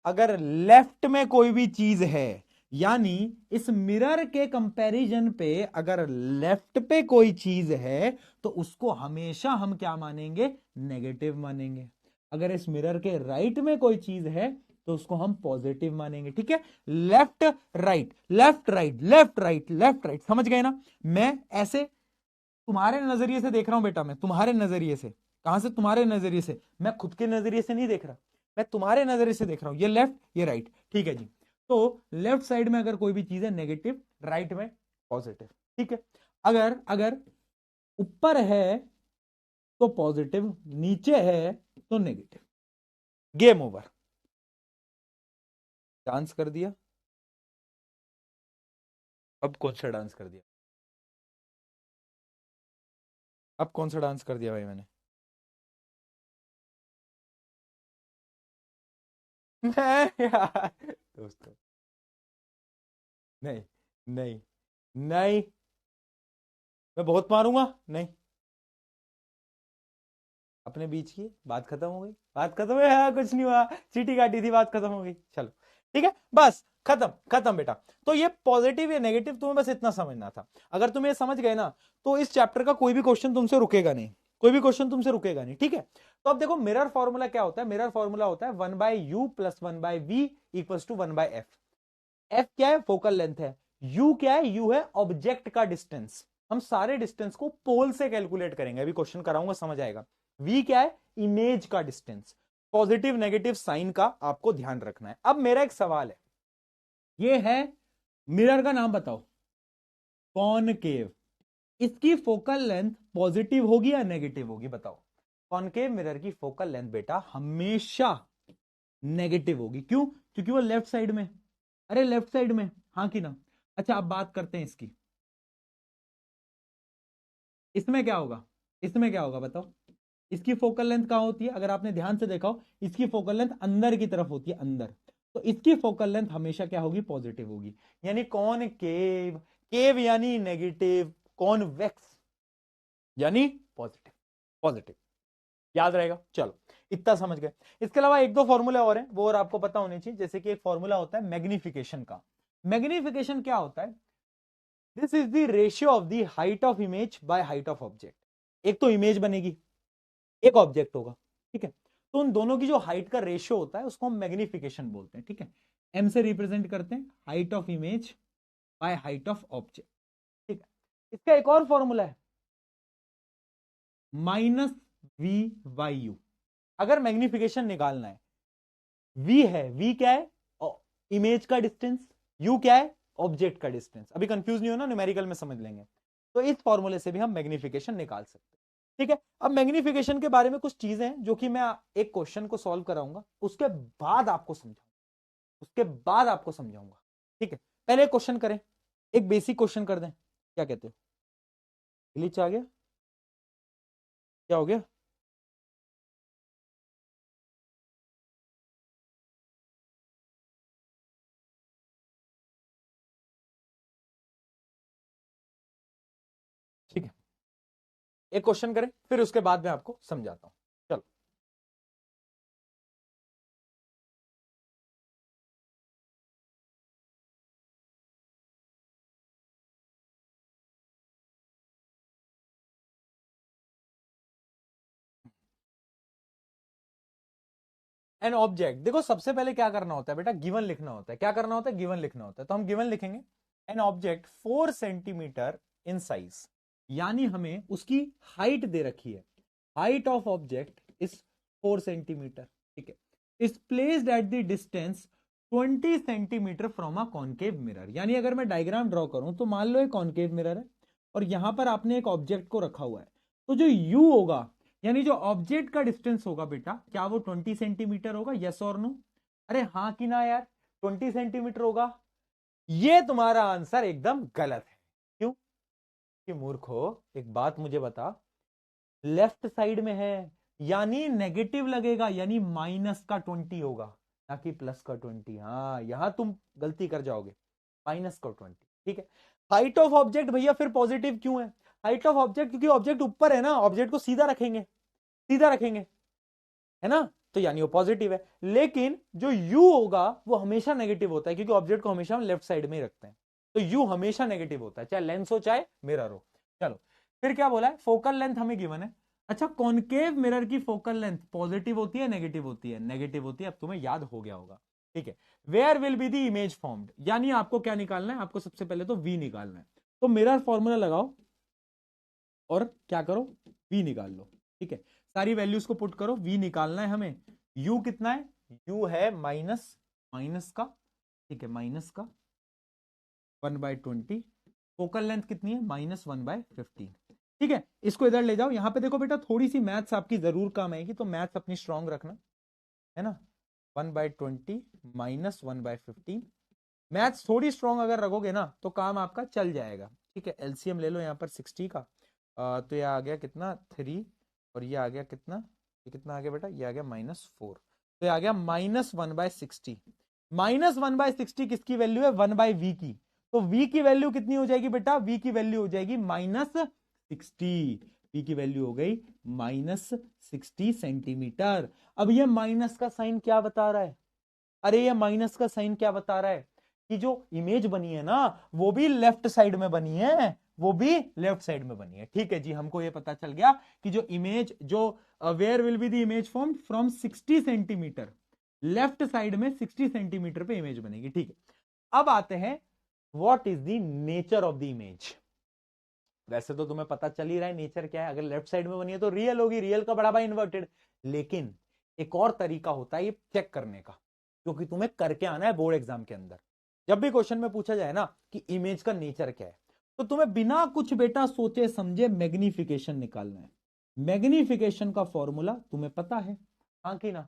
अगर लेफ्ट में कोई भी चीज है, यानी इस मिरर के कंपैरिजन पे अगर लेफ्ट पे कोई चीज है तो उसको हमेशा हम क्या मानेंगे? नेगेटिव मानेंगे। अगर इस मिरर के राइट में कोई चीज है तो उसको हम पॉजिटिव मानेंगे, ठीक है। Left right, left right, left right, left right, समझ गए ना? मैं ऐसे तुम्हारे नजरिए से देख रहा हूं बेटा, मैं तुम्हारे नजरिए से, कहां से? तुम्हारे नजरिए से, मैं खुद के नजरिए से नहीं देख रहा। मैं तुम्हारे नजरिए से देख रहा हूं, ये लेफ्ट ये राइट, ठीक है जी। तो लेफ्ट साइड में अगर कोई भी चीज है नेगेटिव, राइट में पॉजिटिव, ठीक है। अगर अगर ऊपर है तो पॉजिटिव, नीचे है तो नेगेटिव, गेम ओवर। डांस कर दिया, अब कौन सा डांस कर दिया, अब कौन सा डांस कर दिया भाई मैंने? नहीं यार दोस्तों, नहीं नहीं नहीं, मैं बहुत मारूंगा नहीं। अपने बीच की बात खत्म हो गई, बात खत्म है, हाँ, कुछ नहीं हुआ, चीटी काटी थी, बात खत्म हो गई, चलो ठीक है, बस खत्म खत्म बेटा। तो ये पॉजिटिव या नेगेटिव तुम्हें बस इतना समझना था। अगर तुम ये समझ गए ना, तो इस चैप्टर का कोई भी क्वेश्चन तुमसे रुकेगा नहीं, कोई भी क्वेश्चन तुमसे रुकेगा नहीं, ठीक है। तो अब देखो मिरर फॉर्मूला क्या होता है, मिरर फॉर्मूला होता है 1/u plus 1/v equals to 1/f। F क्या है, फोकल लेंथ है। यू क्या है, यू है ऑब्जेक्ट का डिस्टेंस। हम सारे डिस्टेंस को पोल से कैलकुलेट करेंगे, अभी क्वेश्चन कराऊंगा समझ आएगा। वी क्या है, इमेज का डिस्टेंस। पॉजिटिव नेगेटिव साइन का आपको ध्यान रखना है। अब मेरा एक सवाल है, ये है मिरर का नाम बताओ, कॉनकेव। इसकी फोकल लेंथ पॉजिटिव होगी या नेगेटिव होगी बताओ? कॉनकेव मिरर की फोकल लेंथ बेटा हमेशा नेगेटिव होगी। क्यों? क्योंकि वो लेफ्ट साइड में, अरे लेफ्ट साइड में, हाँ कि ना। अच्छा अब बात करते हैं इसकी, इसमें क्या होगा, इसमें क्या होगा बताओ? इसकी फोकल लेंथ कहां होती है, अगर आपने ध्यान से देखा हो, इसकी फोकल लेंथ अंदर की तरफ होती है, अंदर। तो इसकी फोकल लेंथ हमेशा क्या होगी, पॉजिटिव होगी। यानी कौन केव, केव यानी नेगेटिव, कॉन्वेक्स यानी पॉजिटिव, पॉजिटिव, याद रहेगा। चलो इतना समझ गए। इसके अलावा एक दो फॉर्मूले और हैं, वो और आपको पता होने चाहिए। जैसे कि एक फॉर्मूला होता है मैग्निफिकेशन का। मैग्निफिकेशन क्या होता है, this is the ratio of the height of image by height of object. एक तो इमेज बनेगी, एक ऑब्जेक्ट होगा, ठीक है। तो उन दोनों की जो हाइट का रेशियो होता है उसको हम मैग्निफिकेशन बोलते हैं, ठीक है। एम से रिप्रेजेंट करते हैं height of image by height of object, ठीक है। इसका एक और फॉर्मूला है -v/u। अगर मैग्निफिकेशन निकालना है, v है, v क्या है, इमेज का डिस्टेंस, u क्या है, ऑब्जेक्ट का डिस्टेंस। अभी कंफ्यूज नहीं होना, न्यूमेरिकल में समझ लेंगे। तो इस फॉर्मूले से भी हम मैग्निफिकेशन निकाल सकते हैं, ठीक है। अब मैग्निफिकेशन के बारे में कुछ चीजें हैं जो कि मैं एक क्वेश्चन को सॉल्व कराऊंगा, उसके बाद आपको समझाऊंगा, उसके बाद आपको समझाऊंगा, ठीक है। पहले क्वेश्चन करें, एक बेसिक क्वेश्चन कर दें, क्या कहते हो? ग्लिच आ गया, क्या हो गया? ठीक है, एक क्वेश्चन करें, फिर उसके बाद मैं आपको समझाता हूं। चलो एन ऑब्जेक्ट, देखो सबसे पहले क्या करना होता है बेटा, गिवन लिखना होता है। क्या करना होता है, गिवन लिखना होता है। तो हम गिवन लिखेंगे, an object 4 centimetre in size, यानी हमें उसकी हाइट दे रखी है, height of object is 4 centimetre, ठीक है। Is placed at the distance 20 centimetre from a concave mirror. यानी अगर मैं डायग्राम ड्रॉ करूं तो मान लो एक कॉनकेव मिरर है और यहां पर आपने एक ऑब्जेक्ट को रखा हुआ है। तो जो यू होगा, यानी जो ऑब्जेक्ट का डिस्टेंस होगा बेटा, क्या वो 20 सेंटीमीटर होगा, यस और नो? अरे हाँ कि ना यार, 20 सेंटीमीटर होगा। ये तुम्हारा आंसर एकदम गलत है। क्यों? कि मूर्खो, एक बात मुझे बता, लेफ्ट साइड में है, यानी नेगेटिव लगेगा, यानी -20 होगा, ना कि +20। हाँ यहां तुम गलती कर जाओगे, -20, ठीक है। हाइट ऑफ ऑब्जेक्ट भैया फिर पॉजिटिव क्यों है? हाइट ऑफ ऑब्जेक्ट क्योंकि ऑब्जेक्ट ऊपर है ना, ऑब्जेक्ट को सीधा रखेंगे, सीधा रखेंगे, है ना, तो यानी वो पॉजिटिव है। लेकिन जो u होगा वो हमेशा नेगेटिव होता है, क्योंकि ऑब्जेक्ट को हमेशा हम लेफ्ट साइड में ही रखते हैं। तो u हमेशा नेगेटिव होता है, चाहे लेंस हो चाहे मिरर हो। चलो फिर क्या बोला है, फोकल लेंथ हमें गिवन है। अच्छा कॉनकेव मिरर की फोकल लेंथ पॉजिटिव होती है नेगेटिव होती है? नेगेटिव होती है, अब तुम्हें याद हो गया होगा, ठीक है। Where will be the image formed, यानी आपको क्या निकालना है, आपको सबसे पहले तो v निकालना है। तो मिरर फॉर्मूला लगाओ और क्या करो, v निकाल लो, ठीक है। सारी वैल्यूज को पुट करो, v निकालना है हमें। u कितना है, u है माइनस का, ठीक है, माइनस का 1/20, फोकल लेंथ कितनी है -1/15, ठीक है। इसको इधर ले जाओ, यहां पे देखो बेटा थोड़ी सी मैथ्स आपकी जरूर काम आएगी, तो मैथ्स अपनी स्ट्रांग रखना, है ना। 1/20 -1/15, मैथ्स थोड़ी स्ट्रांग अगर रखोगे ना तो काम आपका चल जाएगा, ठीक है। एलसीएम ले लो यहाँ पर 60 का, तो ये आ गया कितना 3, और ये आ गया कितना, ये कितना आ गया बेटा, ये आ गया -4, तो ये आ गया -1/60। -1/60 किसकी वैल्यू है, 1/v की, तो v की वैल्यू कितनी हो जाएगी बेटा, v की वैल्यू हो जाएगी -60, v की वैल्यू हो गई -60 सेंटीमीटर। अब ये माइनस का साइन क्या बता रहा है, अरे ये माइनस का साइन क्या बता रहा है कि जो इमेज बनी है ना वो भी लेफ्ट साइड में बनी है, वो भी लेफ्ट साइड में बनी है, ठीक है जी। हमको ये पता चल गया कि जो इमेज, जो where will be the image form from 60 centimetre, left side में 60 सेंटीमीटर पे इमेज बनेगी, ठीक है। अब आते हैं what is the nature of the image. वैसे तो तुम्हें पता चल ही रहा है नेचर क्या है, अगर लेफ्ट साइड में बनी है तो रियल होगी, रियल का बड़ा भाई इन्वर्टेड। लेकिन एक और तरीका होता है ये चेक करने का, क्योंकि तुम्हें करके आना है बोर्ड एग्जाम के अंदर। जब भी क्वेश्चन में पूछा जाए ना कि इमेज का नेचर क्या है, तो तुम्हें बिना कुछ बेटा सोचे समझे मैग्निफिकेशन निकालना है। मैग्निफिकेशन का फॉर्मूला तुम्हें पता है, हाँ कि ना,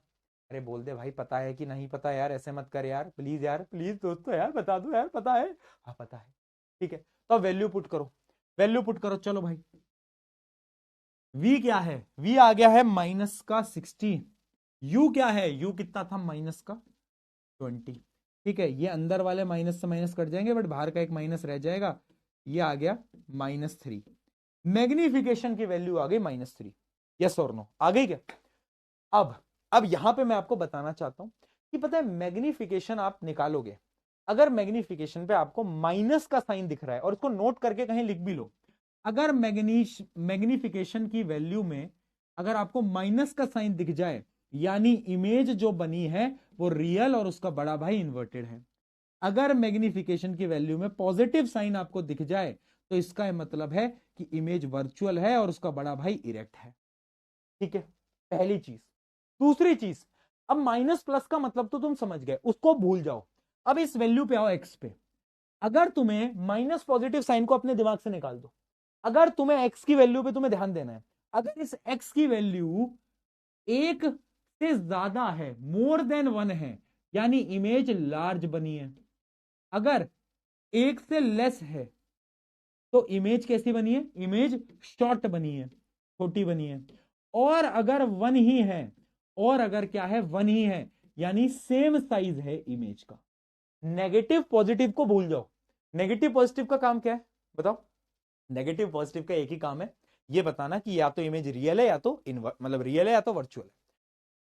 अरे बोल दे भाई पता है कि नहीं पता यार, ऐसे मत कर यार प्लीज दोस्तों यार बता दो यार, पता है, हाँ पता है, ठीक है। तो वैल्यू पुट करो, वैल्यू पुट करो, चलो भाई। v क्या है, v आ गया है -60, u क्या है, u कितना था -20, ठीक है। ये अंदर वाले माइनस से माइनस कट जाएंगे, बट बाहर का एक माइनस रह जाएगा, ये आ गया -3। मैग्निफिकेशन की वैल्यू आ गई -3, यस और नो, आ गई क्या। अब यहां पे मैं आपको बताना चाहता हूं कि पता है मैग्निफिकेशन आप निकालोगे, अगर मैग्निफिकेशन पे आपको माइनस का साइन दिख रहा है, और इसको नोट करके कहीं लिख भी लो, अगर मैग्निफिकेशन की वैल्यू में अगर आपको माइनस का साइन दिख जाए, यानी इमेज जो बनी है वो रियल और उसका बड़ा भाई इन्वर्टेड है। अगर मैग्निफिकेशन की वैल्यू में पॉजिटिव साइन आपको दिख जाए तो इसका मतलब है कि इमेज वर्चुअल है और उसका बड़ा भाई इरेक्ट है, ठीक है, पहली चीज। दूसरी चीज, अब माइनस प्लस का मतलब तो तुम समझ गए, उसको भूल जाओ। अब इस वैल्यू पे आओ एक्स पे, अगर तुम्हें माइनस पॉजिटिव साइन को अपने दिमाग से निकाल दो, अगर तुम्हें एक्स की वैल्यू पे तुम्हें ध्यान देना है, अगर इस एक्स की वैल्यू एक से ज्यादा है, मोर देन 1 है, यानी इमेज लार्ज बनी है। अगर एक से लेस है तो इमेज कैसी बनी है, इमेज शॉर्ट बनी है, छोटी बनी है। और अगर 1 ही है, और अगर क्या है 1 ही है, यानी सेम साइज है इमेज का। नेगेटिव पॉजिटिव को भूल जाओ, नेगेटिव पॉजिटिव का काम क्या है बताओ, नेगेटिव पॉजिटिव का एक ही काम है, ये बताना कि या तो इमेज रियल है या तो मतलब रियल है या तो वर्चुअल है।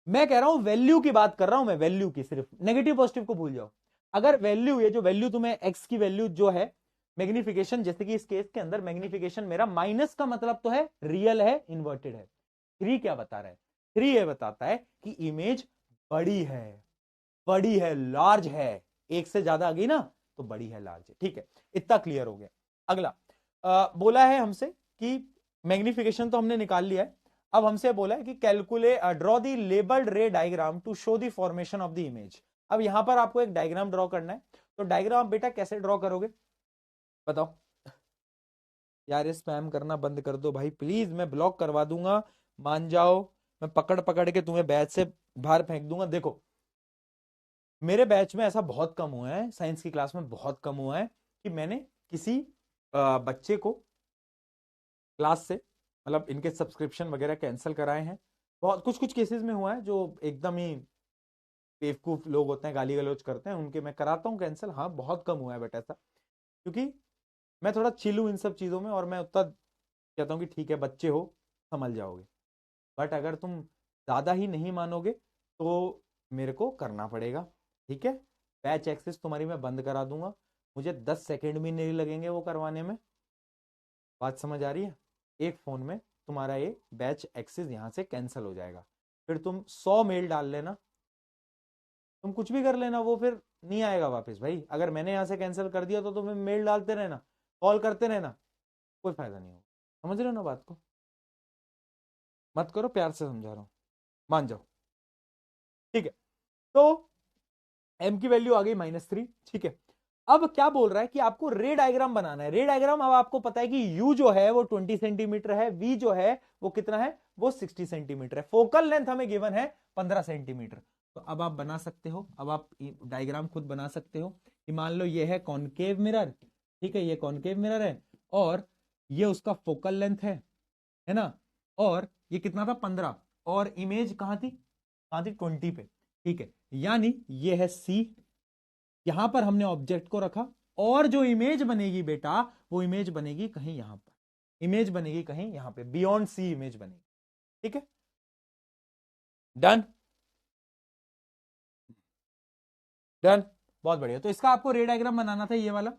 मैं कह रहा हूं वैल्यू की बात कर रहा हूं मैं, वैल्यू की, सिर्फ नेगेटिव पॉजिटिव को भूल जाओ। अगर वैल्यू, ये जो वैल्यू तुम्हें एक्स की वैल्यू जो है, मैग्निफिकेशन, जैसे कि इस केस के अंदर मैग्निफिकेशन मेरा माइनस का मतलब तो है रियल है, इन्वर्टेड है। 3 क्या बता रहा है, 3 ये बताता है कि इमेज बड़ी है, बड़ी है, लार्ज है, एक से ज्यादा आ गई ना तो बड़ी है, लार्ज है, ठीक है। इतना क्लियर हो गया। अगला बोला है हमसे कि मैग्निफिकेशन तो हमने निकाल लिया है, अब हमसे बोला है कि calculate draw the labelled ray diagram to show the formation of the image. अब यहां पर आपको एक डायग्राम ड्रॉ करना है, तो डायग्राम बेटा कैसे ड्रॉ करोगे बताओ। यार ये स्पैम करना बंद कर दो भाई प्लीज, मैं ब्लॉक करवा दूंगा, मान जाओ, मैं पकड़ पकड़ के तुम्हें बैच से बाहर फेंक दूंगा। देखो मेरे बैच में ऐसा बहुत कम हुआ है, साइंस की क्लास में बहुत कम हुआ है कि मैंने किसी बच्चे को क्लास से, मतलब इनके सब्सक्रिप्शन वगैरह कैंसिल कराए हैं। बहुत कुछ कुछ केसेस में हुआ है, जो एकदम ही बेवकूफ लोग होते हैं, गाली गलौज करते हैं, उनके मैं कराता हूँ कैंसिल। हाँ बहुत कम हुआ है बेटा ऐसा, क्योंकि मैं थोड़ा चिल हूँ इन सब चीज़ों में, और मैं उतना कहता हूँ कि ठीक है बच्चे हो संभल जाओगे। बट अगर तुम ज़्यादा ही नहीं मानोगे तो मेरे को करना पड़ेगा, ठीक है। बैच एक्सेस तुम्हारी मैं बंद करा दूंगा, मुझे 10 सेकेंड भी नहीं लगेंगे वो करवाने में। बात समझ आ रही है, एक फ़ोन में तुम्हारा ये बैच एक्सेस यहाँ से कैंसिल हो जाएगा। फिर तुम 100 मेल डाल लेना, तुम कुछ भी कर लेना, वो फिर नहीं आएगा वापस भाई। अगर मैंने यहाँ से कैंसिल कर दिया तो तुम्हें मेल डालते रहना, कॉल करते रहना, कोई फायदा नहीं होगा। समझ रहे हो ना बात को, मत करो, प्यार से समझा रहा हूँ, मान जाओ, ठीक है। तो m की वैल्यू आ गई -3, ठीक है। अब क्या बोल रहा है कि आपको रे डायग्राम बनाना है। रे डायग्राम, अब आपको पता है कि u जो है वो 20 सेंटीमीटर है, v जो है वो कितना है, वो 60 सेंटीमीटर है, फोकल लेंथ हमें गिवन है 15 सेंटीमीटर। तो अब आप बना सकते हो, अब आप डायग्राम खुद बना सकते हो कि मान लो ये है कॉनकेव मिरर, ठीक है, ये कॉनकेव मिरर है और ये उसका फोकल लेंथ है ना, और ये कितना था 15, और इमेज कहां थी 20 पे, ठीक है। यानी ये है C, यहां पर हमने ऑब्जेक्ट को रखा, और जो इमेज बनेगी बेटा वो इमेज बनेगी कहीं यहां पर, इमेज बनेगी कहीं यहां पे, बियॉन्ड C इमेज बनेगी, ठीक है। डन, डन, बहुत बढ़िया। तो इसका आपको रे डायग्राम बनाना था, ये वाला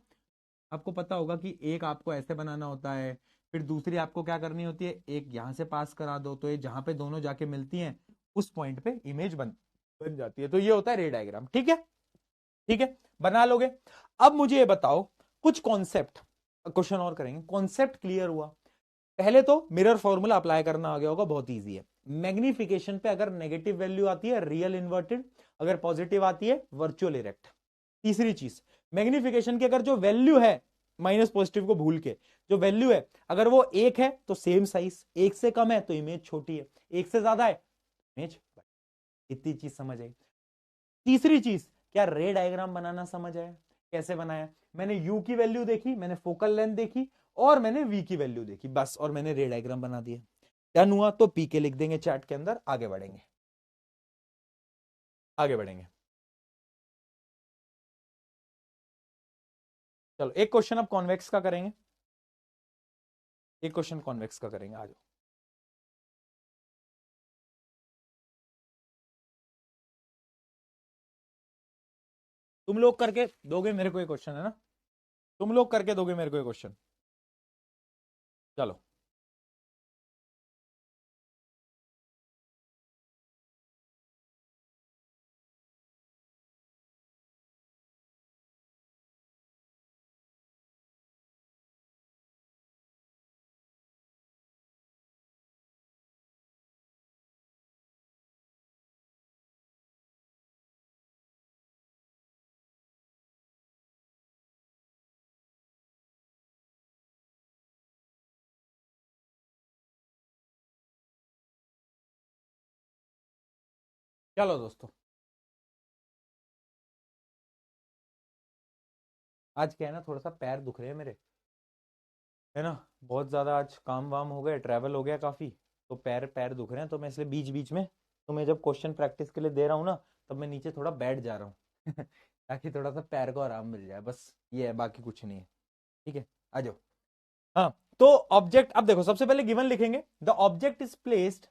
आपको पता होगा कि एक आपको ऐसे बनाना होता है, फिर दूसरी आपको क्या करनी होती है, एक यहां से पास करा दो, तो ये जहां पे दोनों जाके मिलती हैं उस पॉइंट पे इमेज बन जाती है। तो ये होता है रे डायग्राम, ठीक है, ठीक है, बना लोगे। अब मुझे ये बताओ कुछ कॉन्सेप्ट, क्वेश्चन और करेंगे, कॉन्सेप्ट क्लियर हुआ। पहले तो मिरर फॉर्मूला अप्लाई करना आ गया होगा, बहुत इजी है। मैग्निफिकेशन पे अगर नेगेटिव वैल्यू आती है रियल इन्वर्टेड, अगर पॉजिटिव आती है वर्चुअल इरेक्ट। तीसरी चीज, मैग्निफिकेशन की अगर जो वैल्यू है, माइनस पॉजिटिव को भूल के, जो वैल्यू है अगर वो 1 है तो सेम साइज, 1 से कम है तो इमेज छोटी है, 1 से ज्यादा है इमेज, इतनी चीज समझ आई। तीसरी चीज, क्या रे डायग्राम बनाना समझ आया, कैसे बनाया, मैंने u की वैल्यू देखी, मैंने फोकल लेंथ देखी, और मैंने v की वैल्यू देखी, बस, और मैंने रे डायग्राम बना दिया। डन हुआ तो पी के लिख देंगे चैट के अंदर, आगे बढ़ेंगे, आगे बढ़ेंगे। चलो एक क्वेश्चन अब कॉन्वेक्स का करेंगे, एक क्वेश्चन कॉन्वेक्स का करेंगे, आ जाओ। तुम लोग करके दोगे मेरे को एक क्वेश्चन, है ना, तुम लोग करके दोगे मेरे को एक क्वेश्चन, चलो। चलो दोस्तों, आज क्या है ना, थोड़ा सा पैर दुख रहे हैं मेरे, है ना, बहुत ज्यादा आज काम वाम हो गए, ट्रैवल हो गया काफी, तो पैर पैर दुख रहे हैं, तो मैं इसलिए बीच बीच में, तो मैं जब क्वेश्चन प्रैक्टिस के लिए दे रहा हूँ ना, तब मैं नीचे थोड़ा बैठ जा रहा हूँ ताकि थोड़ा सा पैर को आराम मिल जाए, बस ये है, बाकी कुछ नहीं है, ठीक है, आ जाओ। हाँ, तो ऑब्जेक्ट, अब देखो सबसे पहले गिवन लिखेंगे, the object is placed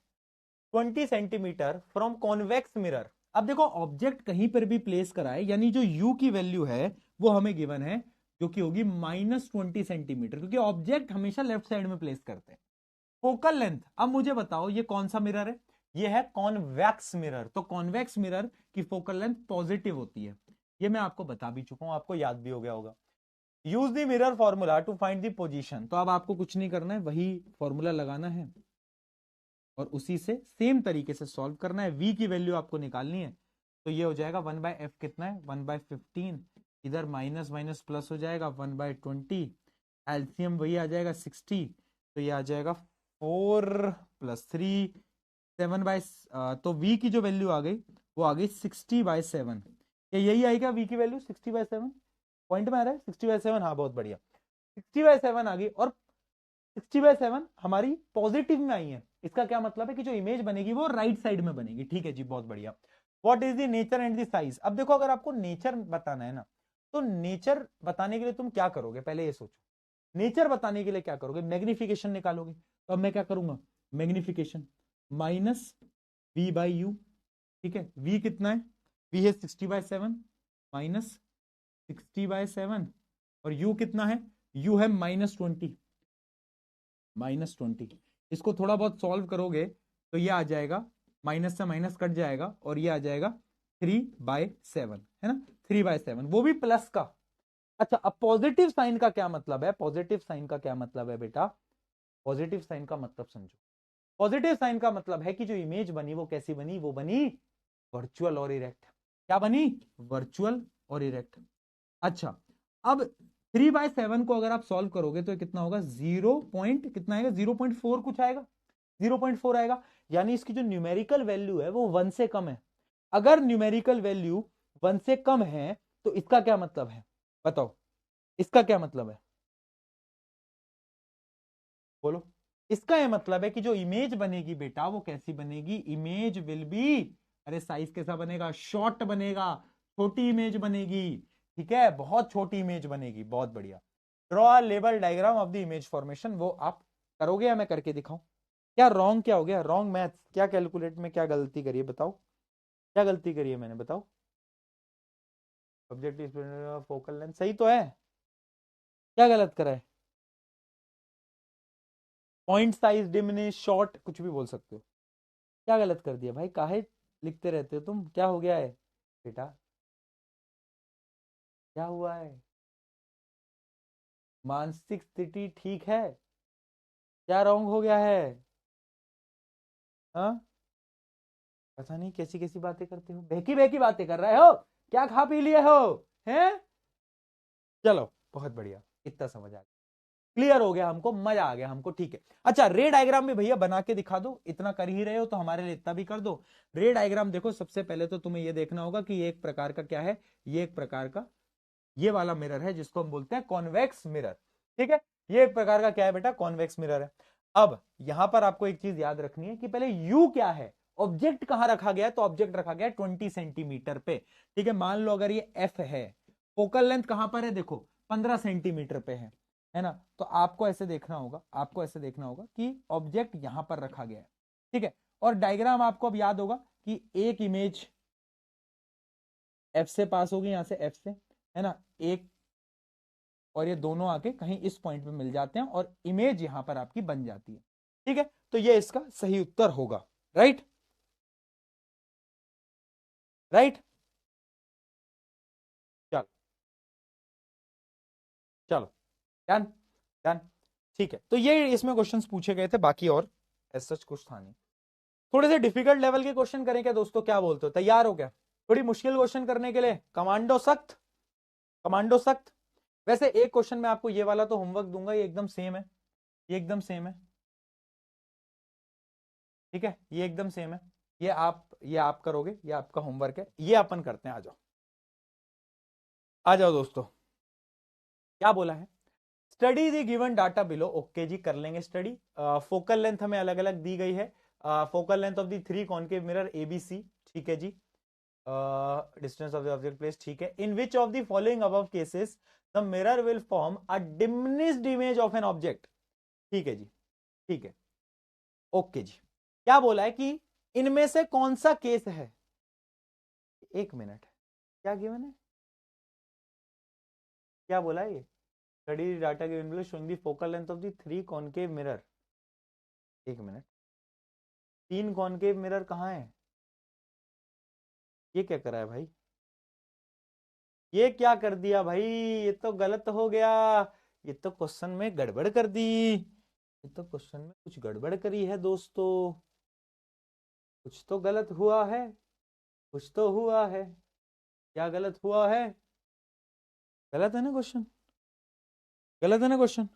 20 centimetre from convex mirror. अब देखो ऑब्जेक्ट कहीं पर भी प्लेस कराए, यानी जो u की वैल्यू है वो हमें गिवन है, जो कि होगी -20 सेंटीमीटर, क्योंकि ऑब्जेक्ट हमेशा लेफ्ट साइड में प्लेस करते हैं। फोकल लेंथ, अब मुझे बताओ ये कौन सा मिरर है, ये है कॉन्वेक्स मिरर, तो कॉन्वेक्स मिरर की फोकल लेंथ पॉजिटिव होती है, ये मैं आपको बता भी चुका हूं, आपको याद भी हो गया होगा। Use the mirror formula to find the position, तो अब आपको कुछ नहीं करना है, वही फॉर्मूला लगाना है और उसी से सेम तरीके से सॉल्व करना है। v की वैल्यू आपको निकालनी है, तो ये हो जाएगा 1/f, कितना है 1/15, इधर माइनस माइनस प्लस हो जाएगा 1/20, एलसीएम वही आ जाएगा 60, तो ये आ जाएगा 4 + 3 7 तो v की जो वैल्यू आ गई वो आ गई 60/7, क्या यही आएगा v की वैल्यू 60/7, पॉइंट में आ रहा है 60/7, हाँ बहुत बढ़िया, 60/7 आ गई, और 60/7 हमारी पॉजिटिव में आई है, इसका क्या मतलब है कि जो इमेज बनेगी वो राइट साइड में बनेगी, ठीक है जी, बहुत बढ़िया। What is the nature and the size, अब देखो अगर आपको नेचर बताना है ना, तो नेचर बताने के लिए तुम क्या करोगे, पहले ये सोचो, नेचर बताने के लिए क्या करोगे, मैग्निफिकेशन निकालोगे, तो अब मैं क्या करूंगा, मैग्निफिकेशन -v/u, ठीक है, v कितना है, v है 60/7 -60/7, और u कितना है, u है -20, इसको थोड़ा बहुत सॉल्व करोगे तो ये आ जाएगा, माइनस से माइनस कट जाएगा और ये आ जाएगा 3/7, है ना, 3/7, वो भी प्लस का। अच्छा, अब पॉजिटिव साइन का क्या मतलब है, पॉजिटिव साइन का क्या मतलब है बेटा, पॉजिटिव साइन का मतलब समझो, पॉजिटिव साइन का मतलब है कि जो इमेज बनी वो कैसी बनी, वो बनी वर्चुअल और इरेक्ट। क्या बनी, वर्चुअल और इरेक्ट। अच्छा, अब 3/7 को अगर आप सॉल्व करोगे तो कितना होगा, 0 पॉइंट कितना आएगा, 0.4 कुछ आएगा, 0.4 आएगा। यानी इसकी जो न्यूमेरिकल वैल्यू है वो 1 से कम है। अगर न्यूमेरिकल वैल्यू 1 से कम है तो इसका क्या मतलब है, बताओ, इसका क्या मतलब है, बोलो। इसका यह मतलब है कि जो इमेज बनेगी बेटा वो कैसी बनेगी, इमेज विल बी, अरे साइज कैसा बनेगा, शॉर्ट बनेगा, छोटी इमेज बनेगी। ठीक है, बहुत छोटी इमेज बनेगी, बहुत बढ़िया। Draw a label diagram of the image formation, वो आप करोगे या मैं करके दिखाऊं? क्या रॉन्ग, क्या हो गया रॉन्ग मैथ्स, क्या कैलकुलेट में क्या गलती करी है बताओ, क्या गलती करी है मैंने, बताओ। ऑब्जेक्टिव फोकल लेंथ सही तो है, क्या गलत करा है, पॉइंट साइज, डिमिनिश, शॉर्ट, कुछ भी बोल सकते हो। क्या गलत कर दिया भाई, काहे लिखते रहते हो तुम, क्या हो गया है बेटा, क्या हुआ है, मानसिक स्थिति ठीक है, क्या रॉन्ग हो गया है, हाँ? पता नहीं कैसी कैसी बातें करते हो, बहकी बहकी बातें कर रहे हो, क्या खा पी लिए हो, हैं? चलो बहुत बढ़िया, इतना समझ आ गया, क्लियर हो गया हमको, मजा आ गया हमको, ठीक है। अच्छा, रे डायग्राम भी भैया बना के दिखा दो, इतना कर ही रहे हो तो हमारे लिए इतना भी कर दो। रे डायग्राम देखो, सबसे पहले तो तुम्हें ये देखना होगा कि ये एक प्रकार का क्या है, ये एक प्रकार का ये वाला मिरर है जिसको हम बोलते हैं कॉन्वेक्स मिरर। ठीक है, ये एक प्रकार का क्या है बेटा, कॉन्वेक्स मिरर है। अब यहां पर आपको एक चीज याद रखनी है कि पहले यू क्या है, ऑब्जेक्ट कहां रखा गया है, तो ऑब्जेक्ट रखा गया है 20 सेंटीमीटर पे। ठीक है, मान लो अगर ये एफ है, फोकल लेंथ कहां पर है, देखो 15 सेंटीमीटर पे है ना, तो आपको ऐसे देखना होगा, आपको ऐसे देखना होगा कि ऑब्जेक्ट यहां पर रखा गया है। ठीक है, और डायग्राम आपको अब याद होगा कि एक इमेज एफ से पास होगी, यहां से एफ से, है ना, एक, और ये दोनों आके कहीं इस पॉइंट पे मिल जाते हैं और इमेज यहां पर आपकी बन जाती है। ठीक है, तो ये इसका सही उत्तर होगा, राइट, राइट। चलो, चलो, डन, डन। ठीक है, तो ये इसमें क्वेश्चंस पूछे गए थे, बाकी और ऐसा कुछ था नहीं। थोड़े से डिफिकल्ट लेवल के क्वेश्चन करें क्या दोस्तों, क्या बोलते हो, तैयार हो क्या, थोड़ी मुश्किल क्वेश्चन करने के लिए, कमांडो सख्त, कमांडो सख्त। वैसे एक क्वेश्चन मैं आपको ये वाला तो होमवर्क दूंगा, ये एकदम सेम है, ये एकदम सेम है। ठीक है, ये एकदम सेम है, ये आप करोगे, ये आपका होमवर्क है, ये अपन करते हैं, आ जाओ, आ जाओ दोस्तों। क्या बोला है, study the given data below, okay जी कर लेंगे स्टडी। फोकल लेंथ हमें अलग अलग दी गई है, focal length of the 3 concave mirror ABC, ठीक है जी। Distance of the object place, ठीक है। In which of the following above cases the mirror will form a diminished image of an object, ठीक है जी, ठीक है, ओके जी। क्या बोला है कि इनमें से कौन सा केस है, एक मिनट, क्या गिवन है, क्या बोला है ये, study data given below showing the focal length of the 3 concave mirror, एक मिनट, 3 कॉनकेव मिरर कहाँ है, ये क्या करा है भाई, ये क्या कर दिया भाई, ये तो गलत हो गया, ये तो क्वेश्चन में गड़बड़ कर दी, ये तो क्वेश्चन में कुछ गड़बड़ करी है दोस्तों, कुछ तो गलत हुआ है, कुछ तो हुआ है, क्या गलत हुआ है, गलत है ना क्वेश्चन, गलत है ना क्वेश्चन,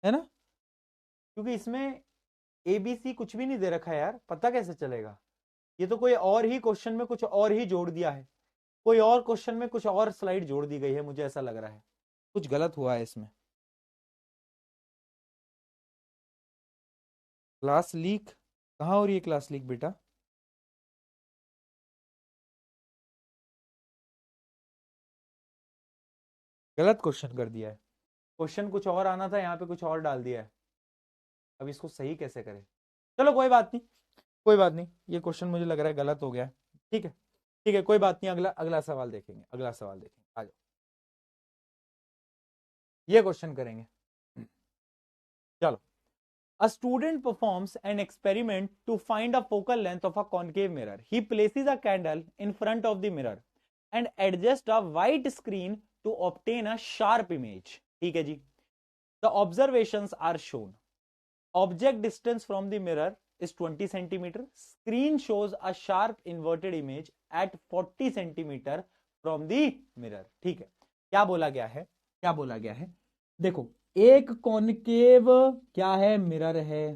है ना, क्योंकि इसमें एबीसी कुछ भी नहीं दे रखा है यार, पता कैसे चलेगा, ये तो कोई और ही क्वेश्चन में कुछ और ही जोड़ दिया है, कोई और क्वेश्चन में कुछ और स्लाइड जोड़ दी गई है, मुझे ऐसा लग रहा है कुछ गलत हुआ है इसमें। क्लास लीक, कहाँ हो रही है क्लास लीक बेटा, गलत क्वेश्चन कर दिया है, क्वेश्चन कुछ और आना था, यहाँ पे कुछ और डाल दिया है, अब इसको सही कैसे करें, चलो कोई बात नहीं, कोई बात नहीं, ये क्वेश्चन मुझे लग रहा है गलत हो गया है, ठीक है, ठीक है, कोई बात नहीं, अगला अगला सवाल देखेंगे, अगला सवाल देखेंगे, आ जाओ, ये क्वेश्चन करेंगे, चलो। A student performs an experiment to find a focal length of a concave mirror. He places a candle in front of the mirror and adjusts a white screen to obtain a sharp image. ठीक है जी, the observations are shown. Object distance from the mirror is 20 centimeter. Screen shows a sharp inverted image at 40 centimeter from the mirror. ठीक है, क्या बोला गया है, क्या बोला गया है, देखो एक कॉनकेव क्या है, मिरर है,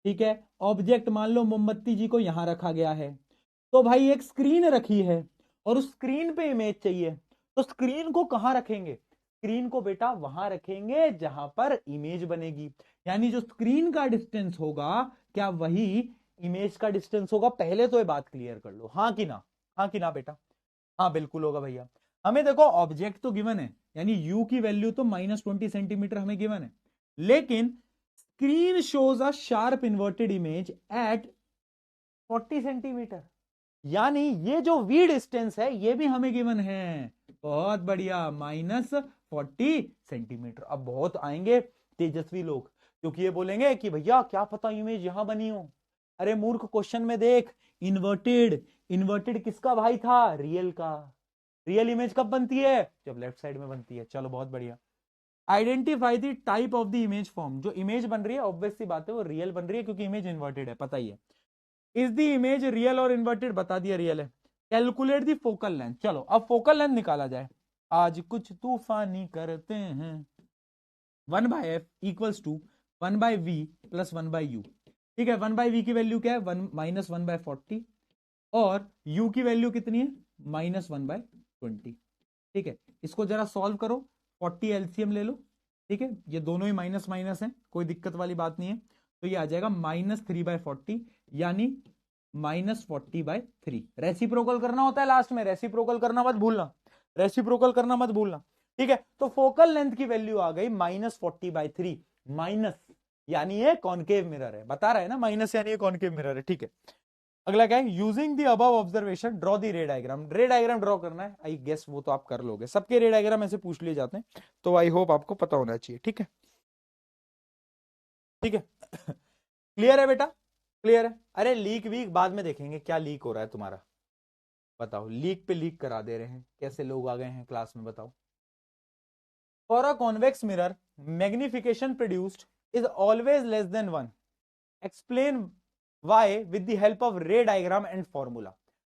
ठीक है। ऑब्जेक्ट मान लो मोमबत्ती जी को यहां रखा गया है, तो भाई एक स्क्रीन रखी है और उस स्क्रीन पे इमेज चाहिए, तो स्क्रीन को कहां रखेंगे, स्क्रीन को बेटा वहां रखेंगे जहां पर इमेज बनेगी, यानी जो स्क्रीन का डिस्टेंस होगा क्या वही इमेज का डिस्टेंस होगा। पहले तो ये बात क्लियर कर लो, हाँ कि ना, हाँ कि ना बेटा, हाँ बिल्कुल होगा भैया। हमें देखो ऑब्जेक्ट तो गिवन है, यानी u की वैल्यू तो -20 सेंटीमीटर हमें गिवन है, लेकिन screen shows a sharp inverted image at 40 centimetre, यानी ये जो v डिस्टेंस है ये भी हमें गिवन है, बहुत बढ़िया, -40 सेंटीमीटर। अब बहुत आएंगे तेजस्वी लोग, क्योंकि ये बोलेंगे कि भैया क्या पता इमेज यहां बनी हो। अरे मूर्ख, क्वेश्चन में देख, इन्वर्टेड, इन्वर्टेड किसका भाई था, रियल का। रियल इमेज कब बनती है, जब लेफ्ट साइड में बनती है। चलो बहुत बढ़िया। Identify the type of the image form, जो इमेज बन रही है ऑब्वियस सी बात है वो रियल बन रही है, क्योंकि इमेज इन्वर्टेड है, पता ही है। इज द इमेज रियल और इन्वर्टेड, बता दिया रियल है। कैलकुलेट द फोकल लेंथ, चलो अब फोकल लेंथ निकाला जाए। आज कुछ तूफानी करते हैं। 1/f equals to 1/v plus 1/u, ठीक है। 1/v की वैल्यू क्या है, -1/40, और u की वैल्यू कितनी है, -1/20, ठीक है। इसको जरा सॉल्व करो, 40 एलसीएम ले लो, ठीक है, ये दोनों ही माइनस माइनस है, कोई दिक्कत वाली बात नहीं है। तो ये आ जाएगा -3/40, यानी -40/3। रेसिप्रोकल करना होता है लास्ट में, रेसिप्रोकल करना मत भूलना, रेसिप्रोकल करना मत भूलना, ठीक है। तो फोकल लेंथ की वैल्यू आ गई -40/3, माइनस यानी ये कॉनकेव मिरर है, बता रहा है ना, माइनस यानी ये कॉनकेव मिरर है, ठीक है। अगला क्या है, using the above observation draw the रे डायग्राम। रे डायग्राम ड्रॉ करना है, आई गेस वो तो आप कर लोगे, सबके रे डायग्राम ऐसे पूछ लिए जाते हैं, तो आई होप आपको पता होना चाहिए, ठीक है, ठीक है। क्लियर है बेटा, क्लियर है। अरे लीक वीक बाद में देखेंगे, क्या लीक हो रहा है तुम्हारा, बताओ, लीक पे लीक करा दे रहे हैं, कैसे लोग आ गए हैं क्लास में, बताओ। For a convex mirror magnification produced is always less than 1, explain why with the help of रे डायग्राम एंड फॉर्मूला।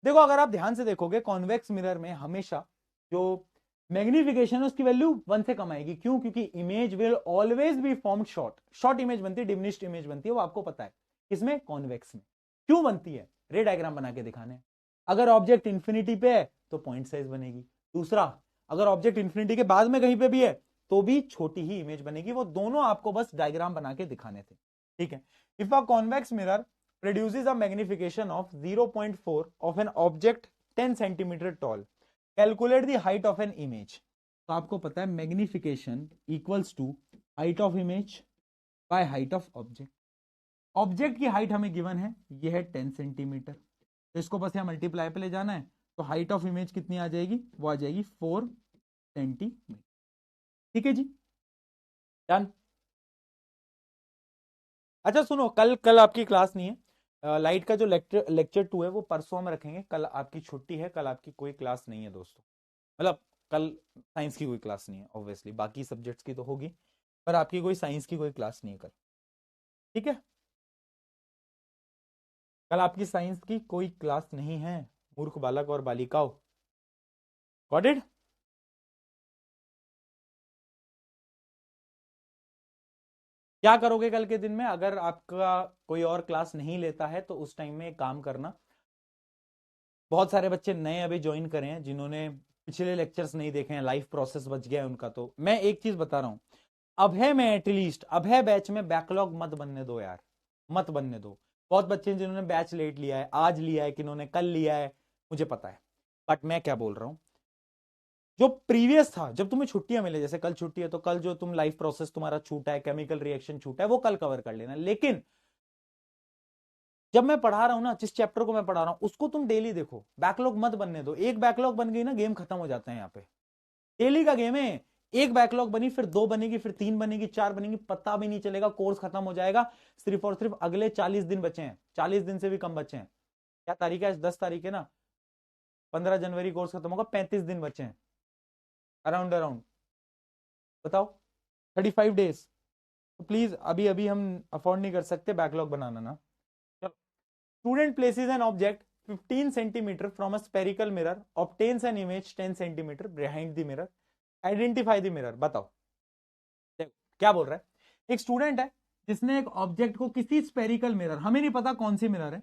देखो अगर आप ध्यान से देखोगे कॉन्वेक्स मिरर में हमेशा जो मैग्निफिकेशन है उसकी वैल्यू 1 से कम आएगी, क्यों, क्योंकि image will always be formed short, short image बनती है, डिमिनिश्ड इमेज बनती है, वो आपको पता है। इसमें कॉन्वेक्स में क्यों बनती है, रे डायग्राम बना के दिखाने। अगर ऑब्जेक्ट इंफिनिटी पे है तो पॉइंट साइज बनेगी, दूसरा अगर ऑब्जेक्ट इंफिनिटी के बाद में कहीं पे भी है तो भी छोटी ही इमेज बनेगी, वो दोनों आपको बस डायग्राम बना के दिखाने थे, ठीक है। If a convex mirror produces a magnification of 0.4 of an object 10 centimeter tall, calculate the height of an image। तो आपको पता है magnification equals to height of image by height of object. Object की हाइट हमें गिवन है, ये है 10 सेंटीमीटर, तो इसको बस यहां मल्टीप्लाई पे ले जाना है, तो हाइट ऑफ इमेज कितनी आ जाएगी, वो आ जाएगी 4 सेंटीमीटर, ठीक है जी, डन। अच्छा सुनो, कल कल आपकी क्लास नहीं है, लाइट का जो लेक्चर 2 है वो परसों हम रखेंगे, कल आपकी छुट्टी है, कल आपकी कोई क्लास नहीं है दोस्तों, मतलब कल साइंस की कोई क्लास नहीं है, ऑब्वियसली बाकी सब्जेक्ट्स की तो होगी, पर आपकी कोई साइंस की कोई क्लास नहीं है कल, ठीक है। कल आपकी साइंस की कोई क्लास नहीं है, मूर्ख बालक और बालिकाओं, गॉट इट। क्या करोगे कल के दिन में, अगर आपका कोई और क्लास नहीं लेता है तो उस टाइम में एक काम करना, बहुत सारे बच्चे नए अभी ज्वाइन करे हैं जिन्होंने पिछले लेक्चर्स नहीं देखे हैं, लाइफ प्रोसेस बच गया है उनका, तो मैं एक चीज बता रहा हूं, अभय में एटलीस्ट अभय बैच में बैकलॉग मत बनने दो यार, मत बनने दो। बहुत बच्चे हैं जिन्होंने बैच लेट लिया है, आज लिया है, किन्होंने कल लिया है, मुझे पता है, बट मैं क्या बोल रहा हूं, जो प्रीवियस था, जब तुम्हें छुट्टियां मिले, जैसे कल छुट्टी है तो कल जो तुम लाइफ प्रोसेस तुम्हारा छूटा है, केमिकल रिएक्शन छूटा है, वो कल कवर कर लेना, लेकिन जब मैं पढ़ा रहा हूं ना, जिस चैप्टर को मैं पढ़ा रहा हूं उसको तुम डेली देखो, बैकलॉग मत बनने दो। एक बैकलॉग बन गई ना गेम खत्म हो जाता है यहाँ पे, डेली का गेम है। एक बैकलॉग बनी, फिर 2 बनेगी, फिर 3 बनेगी, 4 बनेगी, पता भी नहीं चलेगा, कोर्स खत्म हो जाएगा। सिर्फ और सिर्फ अगले 40 दिन बचे हैं, 40 दिन से भी कम बचे हैं, क्या तारीख है, 10 तारीख है ना, 15 जनवरी कोर्स खत्म होगा, 35 दिन बचे हैं, अराउंड अराउंड, बताओ, 35 डेज। तो प्लीज अभी अभी हम अफोर्ड नहीं कर सकते बैकलॉग बनाना ना, student places an object 15 centimetre from a spherical mirror, obtains an image 10 centimetre behind the mirror, identify the mirror. बताओ देखो क्या बोल रहा है। एक स्टूडेंट है जिसने एक ऑब्जेक्ट को किसी स्पेरिकल मिरर, हमें नहीं पता कौन सी मिरर है,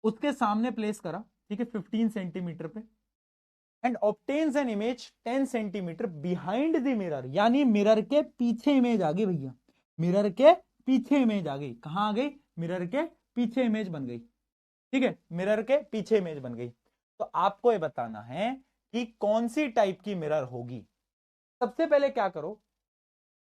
उसके सामने प्लेस करा, ठीक है, 15 सेंटीमीटर पे, and obtains an image 10 centimetre behind the mirror, यानी मिरर के पीछे इमेज आ गई भैया, मिरर के पीछे इमेज आ गई। कहां आ गई? मिरर के पीछे इमेज बन गई, ठीक है, मिरर के पीछे इमेज बन गई। तो आपको ये बताना है कि कौन सी टाइप की मिरर होगी। सबसे पहले क्या करो,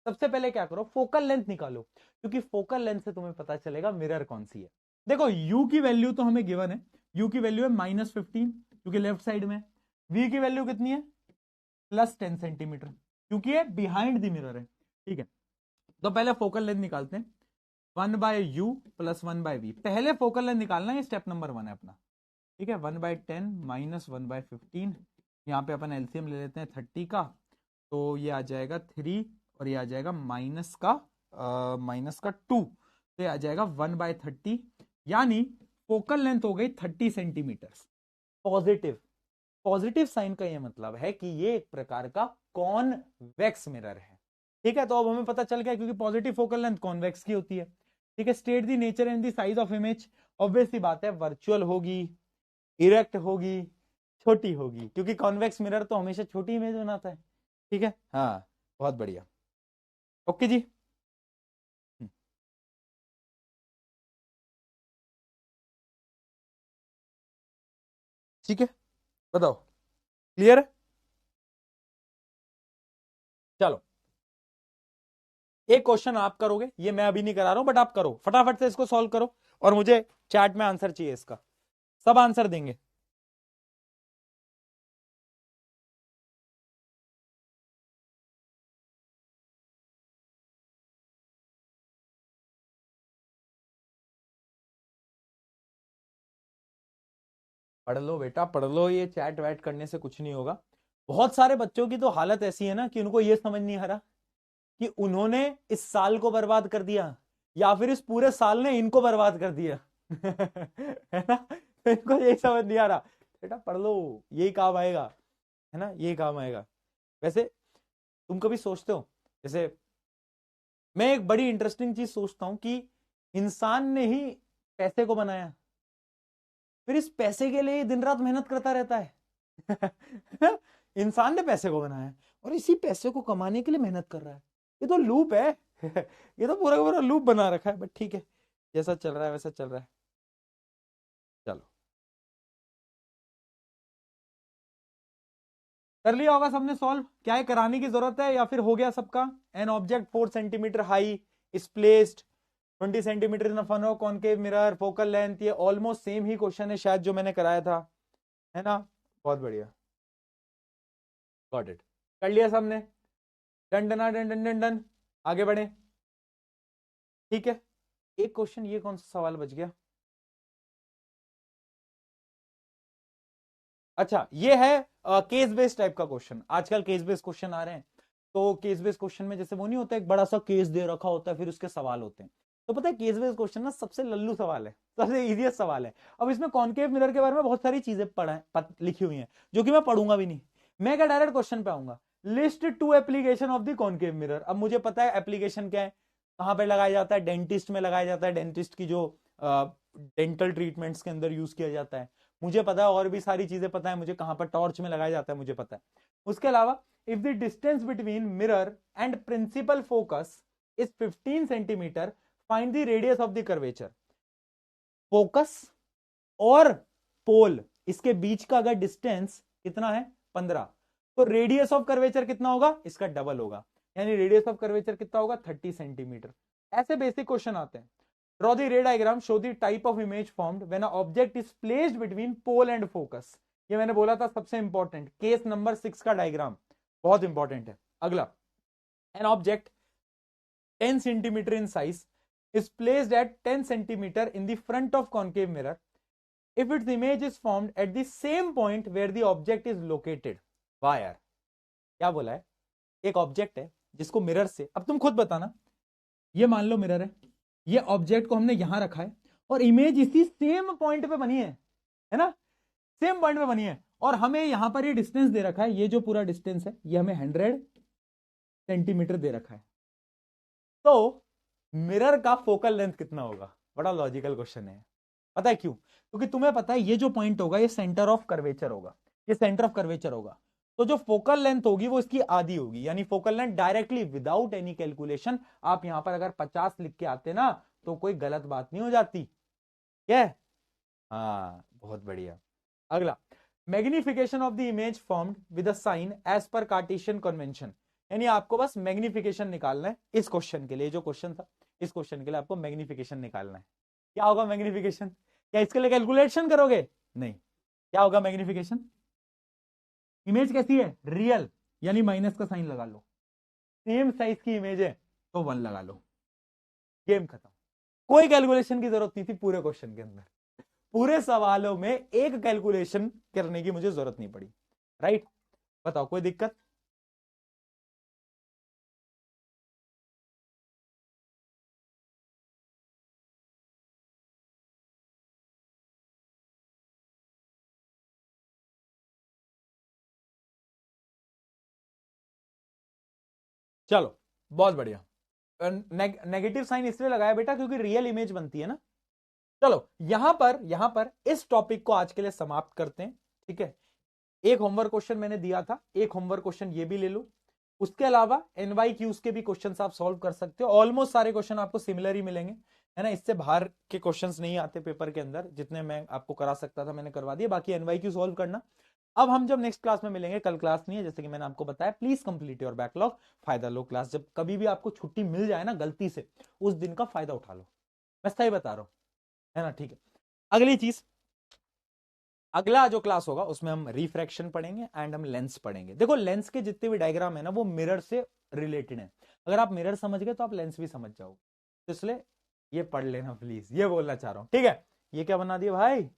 सबसे पहले क्या करो, फोकल लेंथ निकालो, क्योंकि फोकल लेंथ से तुम्हें पता चलेगा मिरर कौन सी है। देखो u की वैल्यू तो हमें गिवन है, u की वैल्यू है -15 क्योंकि लेफ्ट साइड में, v की वैल्यू कितनी है +10 सेंटीमीटर क्योंकि ये बिहाइंड द मिरर है, ठीक है। तो पहले फोकल लेंथ निकालते हैं, 1/u + 1/v। पहले फोकल लेंथ निकालना है, स्टेप नंबर 1 है अपना, ठीक है। 1/10 - 1/15, यहाँ पे अपन एलसीएम ले लेते हैं 30 का, तो ये आ जाएगा 3 और ये आ जाएगा -2, तो ये आ जाएगा 1/30, यानी फोकल लेंथ हो गई 30 सेंटीमीटर। पॉजिटिव, पॉजिटिव साइन का ये मतलब है कि ये एक प्रकार का कॉन्वेक्स मिरर है, ठीक है। तो अब हमें पता चल गया क्योंकि पॉजिटिव फोकल लेंथ कॉन्वेक्स की होती है, ठीक है। State the nature and the size of image, obvious सी बात है वर्चुअल होगी, इरेक्ट होगी, छोटी होगी, क्योंकि कॉन्वेक्स मिरर तो हमेशा छोटी इमेज बनाता है, ठीक है। हाँ बहुत बढ़िया, ओके जी। ठीक है, बताओ क्लियर है? चलो एक क्वेश्चन आप करोगे, ये मैं अभी नहीं करा रहा हूं, बट आप करो फटाफट से, इसको सॉल्व करो और मुझे चैट में आंसर चाहिए इसका, सब आंसर देंगे। पढ़ लो बेटा पढ़ लो, ये चैट वैट करने से कुछ नहीं होगा। बहुत सारे बच्चों की तो हालत ऐसी है ना कि उनको ये समझ नहीं आ रहा कि उन्होंने इस साल को बर्बाद कर दिया या फिर इस पूरे साल ने इनको बर्बाद कर दिया है ना, तो इनको यही समझ नहीं आ रहा। बेटा पढ़ लो, यही काम आएगा, है ना, यही काम आएगा। वैसे तुम कभी सोचते हो, जैसे मैं एक बड़ी इंटरेस्टिंग चीज सोचता हूं कि इंसान ने ही पैसे को बनाया, फिर इस पैसे के लिए दिन रात मेहनत करता रहता है इंसान ने पैसे को बनाया और इसी पैसे को कमाने के लिए मेहनत कर रहा है। ये तो लूप है ये तो पूरा का पूरा लूप बना रखा है, बट ठीक है, जैसा चल रहा है वैसा चल रहा है। चलो कर लिया होगा सबने सॉल्व, क्या है कराने की जरूरत है या फिर हो गया सबका? An object 4 centimetre high is placed 20 centimetre in front of concave mirror, focal length, ये ऑलमोस्ट सेम ही क्वेश्चन है शायद जो मैंने कराया था, है ना। बहुत बढ़िया, गॉट इट, कर लिया सबने, done done done done done done, आगे बढ़े, ठीक है। एक क्वेश्चन, ये कौन सा सवाल बच गया? अच्छा ये है केस बेस्ड टाइप का क्वेश्चन, आजकल केस बेस्ड क्वेश्चन आ रहे हैं। तो केस बेस्ड क्वेश्चन में जैसे वो नहीं होता एक बड़ा सा केस दे रखा होता है फिर उसके सवाल होते हैं, तो पता है केस बेस्ड क्वेश्चन ना सबसे लल्लू सवाल है, सबसे इजीएस्ट सवाल है। अब इसमें कॉनकेव मिरर के बारे में बहुत सारी चीजें लिखी हुई हैं जो कि मैं पढ़ूंगा भी नहीं, मैं क्या डायरेक्ट क्वेश्चन पे आऊंगा। List 2 application of the concave mirror. अब मुझे पता है एप्लीकेशन क्या है, कहां पे लगाया जाता है, डेंटिस्ट में लगाया जाता है, डेंटिस्ट की जो डेंटल ट्रीटमेंट्स के अंदर यूज किया जाता है, मुझे पता है, और भी सारी चीजें पता है मुझे, कहां पर टॉर्च में लगाया जाता है मुझे पता है। उसके अलावा if the distance between mirror and principal focus is 15 centimetre, find the radius of the curvature. Focus और पोल इसके बीच का अगर डिस्टेंस कितना है 15, तो रेडियस ऑफ कर्वेचर कितना होगा, इसका डबल होगा, यानी रेडियस ऑफ कर्वेचर कितना होगा 30 सेंटीमीटर। ऐसे बेसिक क्वेश्चन आते हैं। Draw the ray diagram, show the type of image formed when an object is placed between pole and focus। ये मैंने बोला था सबसे इंपॉर्टेंट, केस नंबर 6 का डायग्राम बहुत इंपॉर्टेंट है। अगला, an object 10 centimeter in size is placed at 10 centimeter in the front of concave mirror if its image is formed at the same point where the object is located। वाह यार, क्या बोला है, एक ऑब्जेक्ट है जिसको मिरर से, अब तुम खुद बताना, ये मान लो मिरर है, ये ऑब्जेक्ट को हमने यहां रखा है और इमेज इसी सेम पॉइंट पे बनी है ना, सेम पॉइंट पे बनी है, और हमें यहां पर ये डिस्टेंस दे रखा है, ये जो पूरा डिस्टेंस है ये हमें 100 सेंटीमीटर दे रखा है। तो मिरर का फोकल लेंथ कितना होगा? बड़ा लॉजिकल क्वेश्चन है। पता है क्यों? क्योंकि तुम्हें पता है ये जो पॉइंट होगा ये सेंटर ऑफ कर्वेचर होगा, ये सेंटर ऑफ कर्वेचर होगा, तो जो फोकल लेंथ होगी वो इसकी आधी होगी, यानी focal length directly without any calculation, आप यहां पर अगर 50 लिख के आते ना तो कोई गलत बात नहीं हो जाती। क्या? हाँ, बहुत बढ़िया। अगला, magnification of the image formed with a sign as per Cartesian convention, यानी आपको बस मैग्निफिकेशन निकालना है इस क्वेश्चन के लिए, जो क्वेश्चन था इस क्वेश्चन के लिए आपको मैग्निफिकेशन निकालना है। क्या होगा मैग्निफिकेशन? क्या इसके लिए कैलकुलेशन करोगे? नहीं। क्या होगा मैग्निफिकेशन? इमेज कैसी है? रियल, यानी माइनस का साइन लगा लो। सेम साइज की इमेज है तो 1 लगा लो, गेम खत्म। कोई कैलकुलेशन की जरूरत नहीं थी पूरे क्वेश्चन के अंदर, पूरे सवालों में एक कैलकुलेशन करने की मुझे जरूरत नहीं पड़ी। राइट? बताओ कोई दिक्कत? चलो बहुत बढ़िया। नेगेटिव साइन इसलिए लगाया बेटा क्योंकि रियल इमेज बनती है ना। चलो यहां पर इस टॉपिक को आज के लिए समाप्त करते हैं, ठीक है। एक होमवर्क क्वेश्चन मैंने दिया था, एक होमवर्क क्वेश्चन ये भी ले लो। उसके अलावा एनवाईक्यूज के भी क्वेश्चंस आप सॉल्व कर सकते हो, ऑलमोस्ट सारे क्वेश्चन आपको सिमिलर ही मिलेंगे, है ना। इससे बाहर के क्वेश्चंस नहीं आते पेपर के अंदर, जितने मैं आपको करा सकता था मैंने करवा दिए, बाकी एनवाईक्यू सॉल्व करना। अब हम जब नेक्स्ट क्लास में मिलेंगे, कल क्लास नहीं है जैसे कि मैंने आपको बताया, प्लीज कंप्लीट योर बैकलॉग, फायदा लो क्लास। जब कभी भी आपको छुट्टी मिल जाए ना गलती से, उस दिन का फायदा उठा लो, मैं सही बता रहा हूं, है ना। ठीक है, अगली चीज, अगला जो क्लास होगा उसमें हम रिफ्रैक्शन पढ़ेंगे एंड हम लेंस पढ़ेंगे। देखो लेंस के जितने भी डायग्राम है ना वो मिरर से रिलेटेड है, अगर आप मिरर समझ गए तो आप लेंस भी समझ जाओगे, तो इसलिए ये पढ़ लेना प्लीज, ये बोलना चाह रहा हूं, ठीक है। ये क्या बना दिया भाई?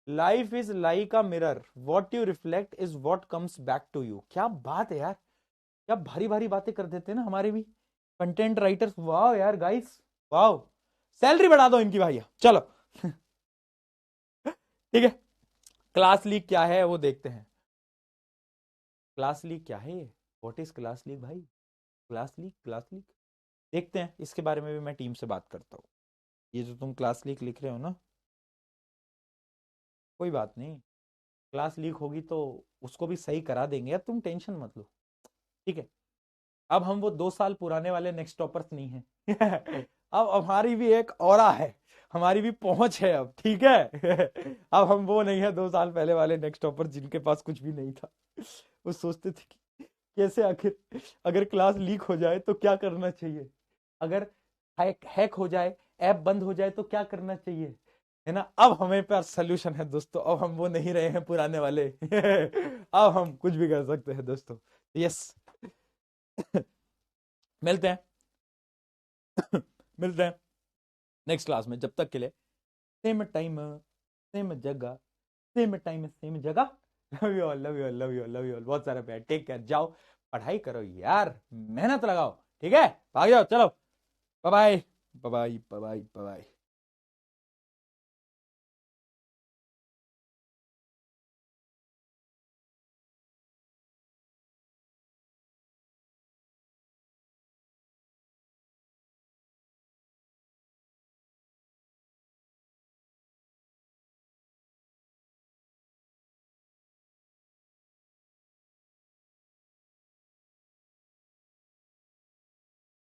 Life is like a mirror, what you reflect is what comes back to you. क्या बात है यार, क्या भारी भारी बातें कर देते हैं ना हमारे भी कंटेंट राइटर्स। वाह यार गाइस, वाह, सैलरी बढ़ा दो इनकी भैया। चलो ठीक है, क्लास लीग क्या है वो देखते हैं। क्लास लीग क्या है? व्हाट इज क्लास लीग भाई? क्लास लीग, क्लास लीग देखते हैं, इसके बारे में भी मैं टीम से बात करता हूँ। ये जो तुम क्लास लीग लिख रहे हो ना, कोई बात नहीं, क्लास लीक होगी तो उसको भी सही करा देंगे, अब तुम टेंशन मत लो, ठीक है। अब हम वो 2 साल पुराने वाले नेक्स्ट टॉपर्स नहीं है अब हमारी भी एक ऑरा है, हमारी भी पहुंच है अब, ठीक है अब हम वो नहीं है 2 साल पहले वाले नेक्स्ट टॉपर जिनके पास कुछ भी नहीं था। वो सोचते थे कि कैसे आखिर अगर क्लास लीक हो जाए तो क्या करना चाहिए, अगर हैक हो जाए, ऐप बंद हो जाए तो क्या करना चाहिए, है ना। अब हमें पास सोल्यूशन है दोस्तों, अब हम वो नहीं रहे हैं पुराने वाले अब हम कुछ भी कर सकते हैं दोस्तों। यस मिलते हैं मिलते हैं नेक्स्ट क्लास में, जब तक के लिए सेम टाइम सेम जगह, सेम टाइम सेम जगह। Love you all, love you all, love you all, love you all, बहुत सारा प्यार, टेक केयर, जाओ पढ़ाई करो यार, मेहनत लगाओ, ठीक है, भाग जाओ, चलो, bye bye, bye bye, bye bye.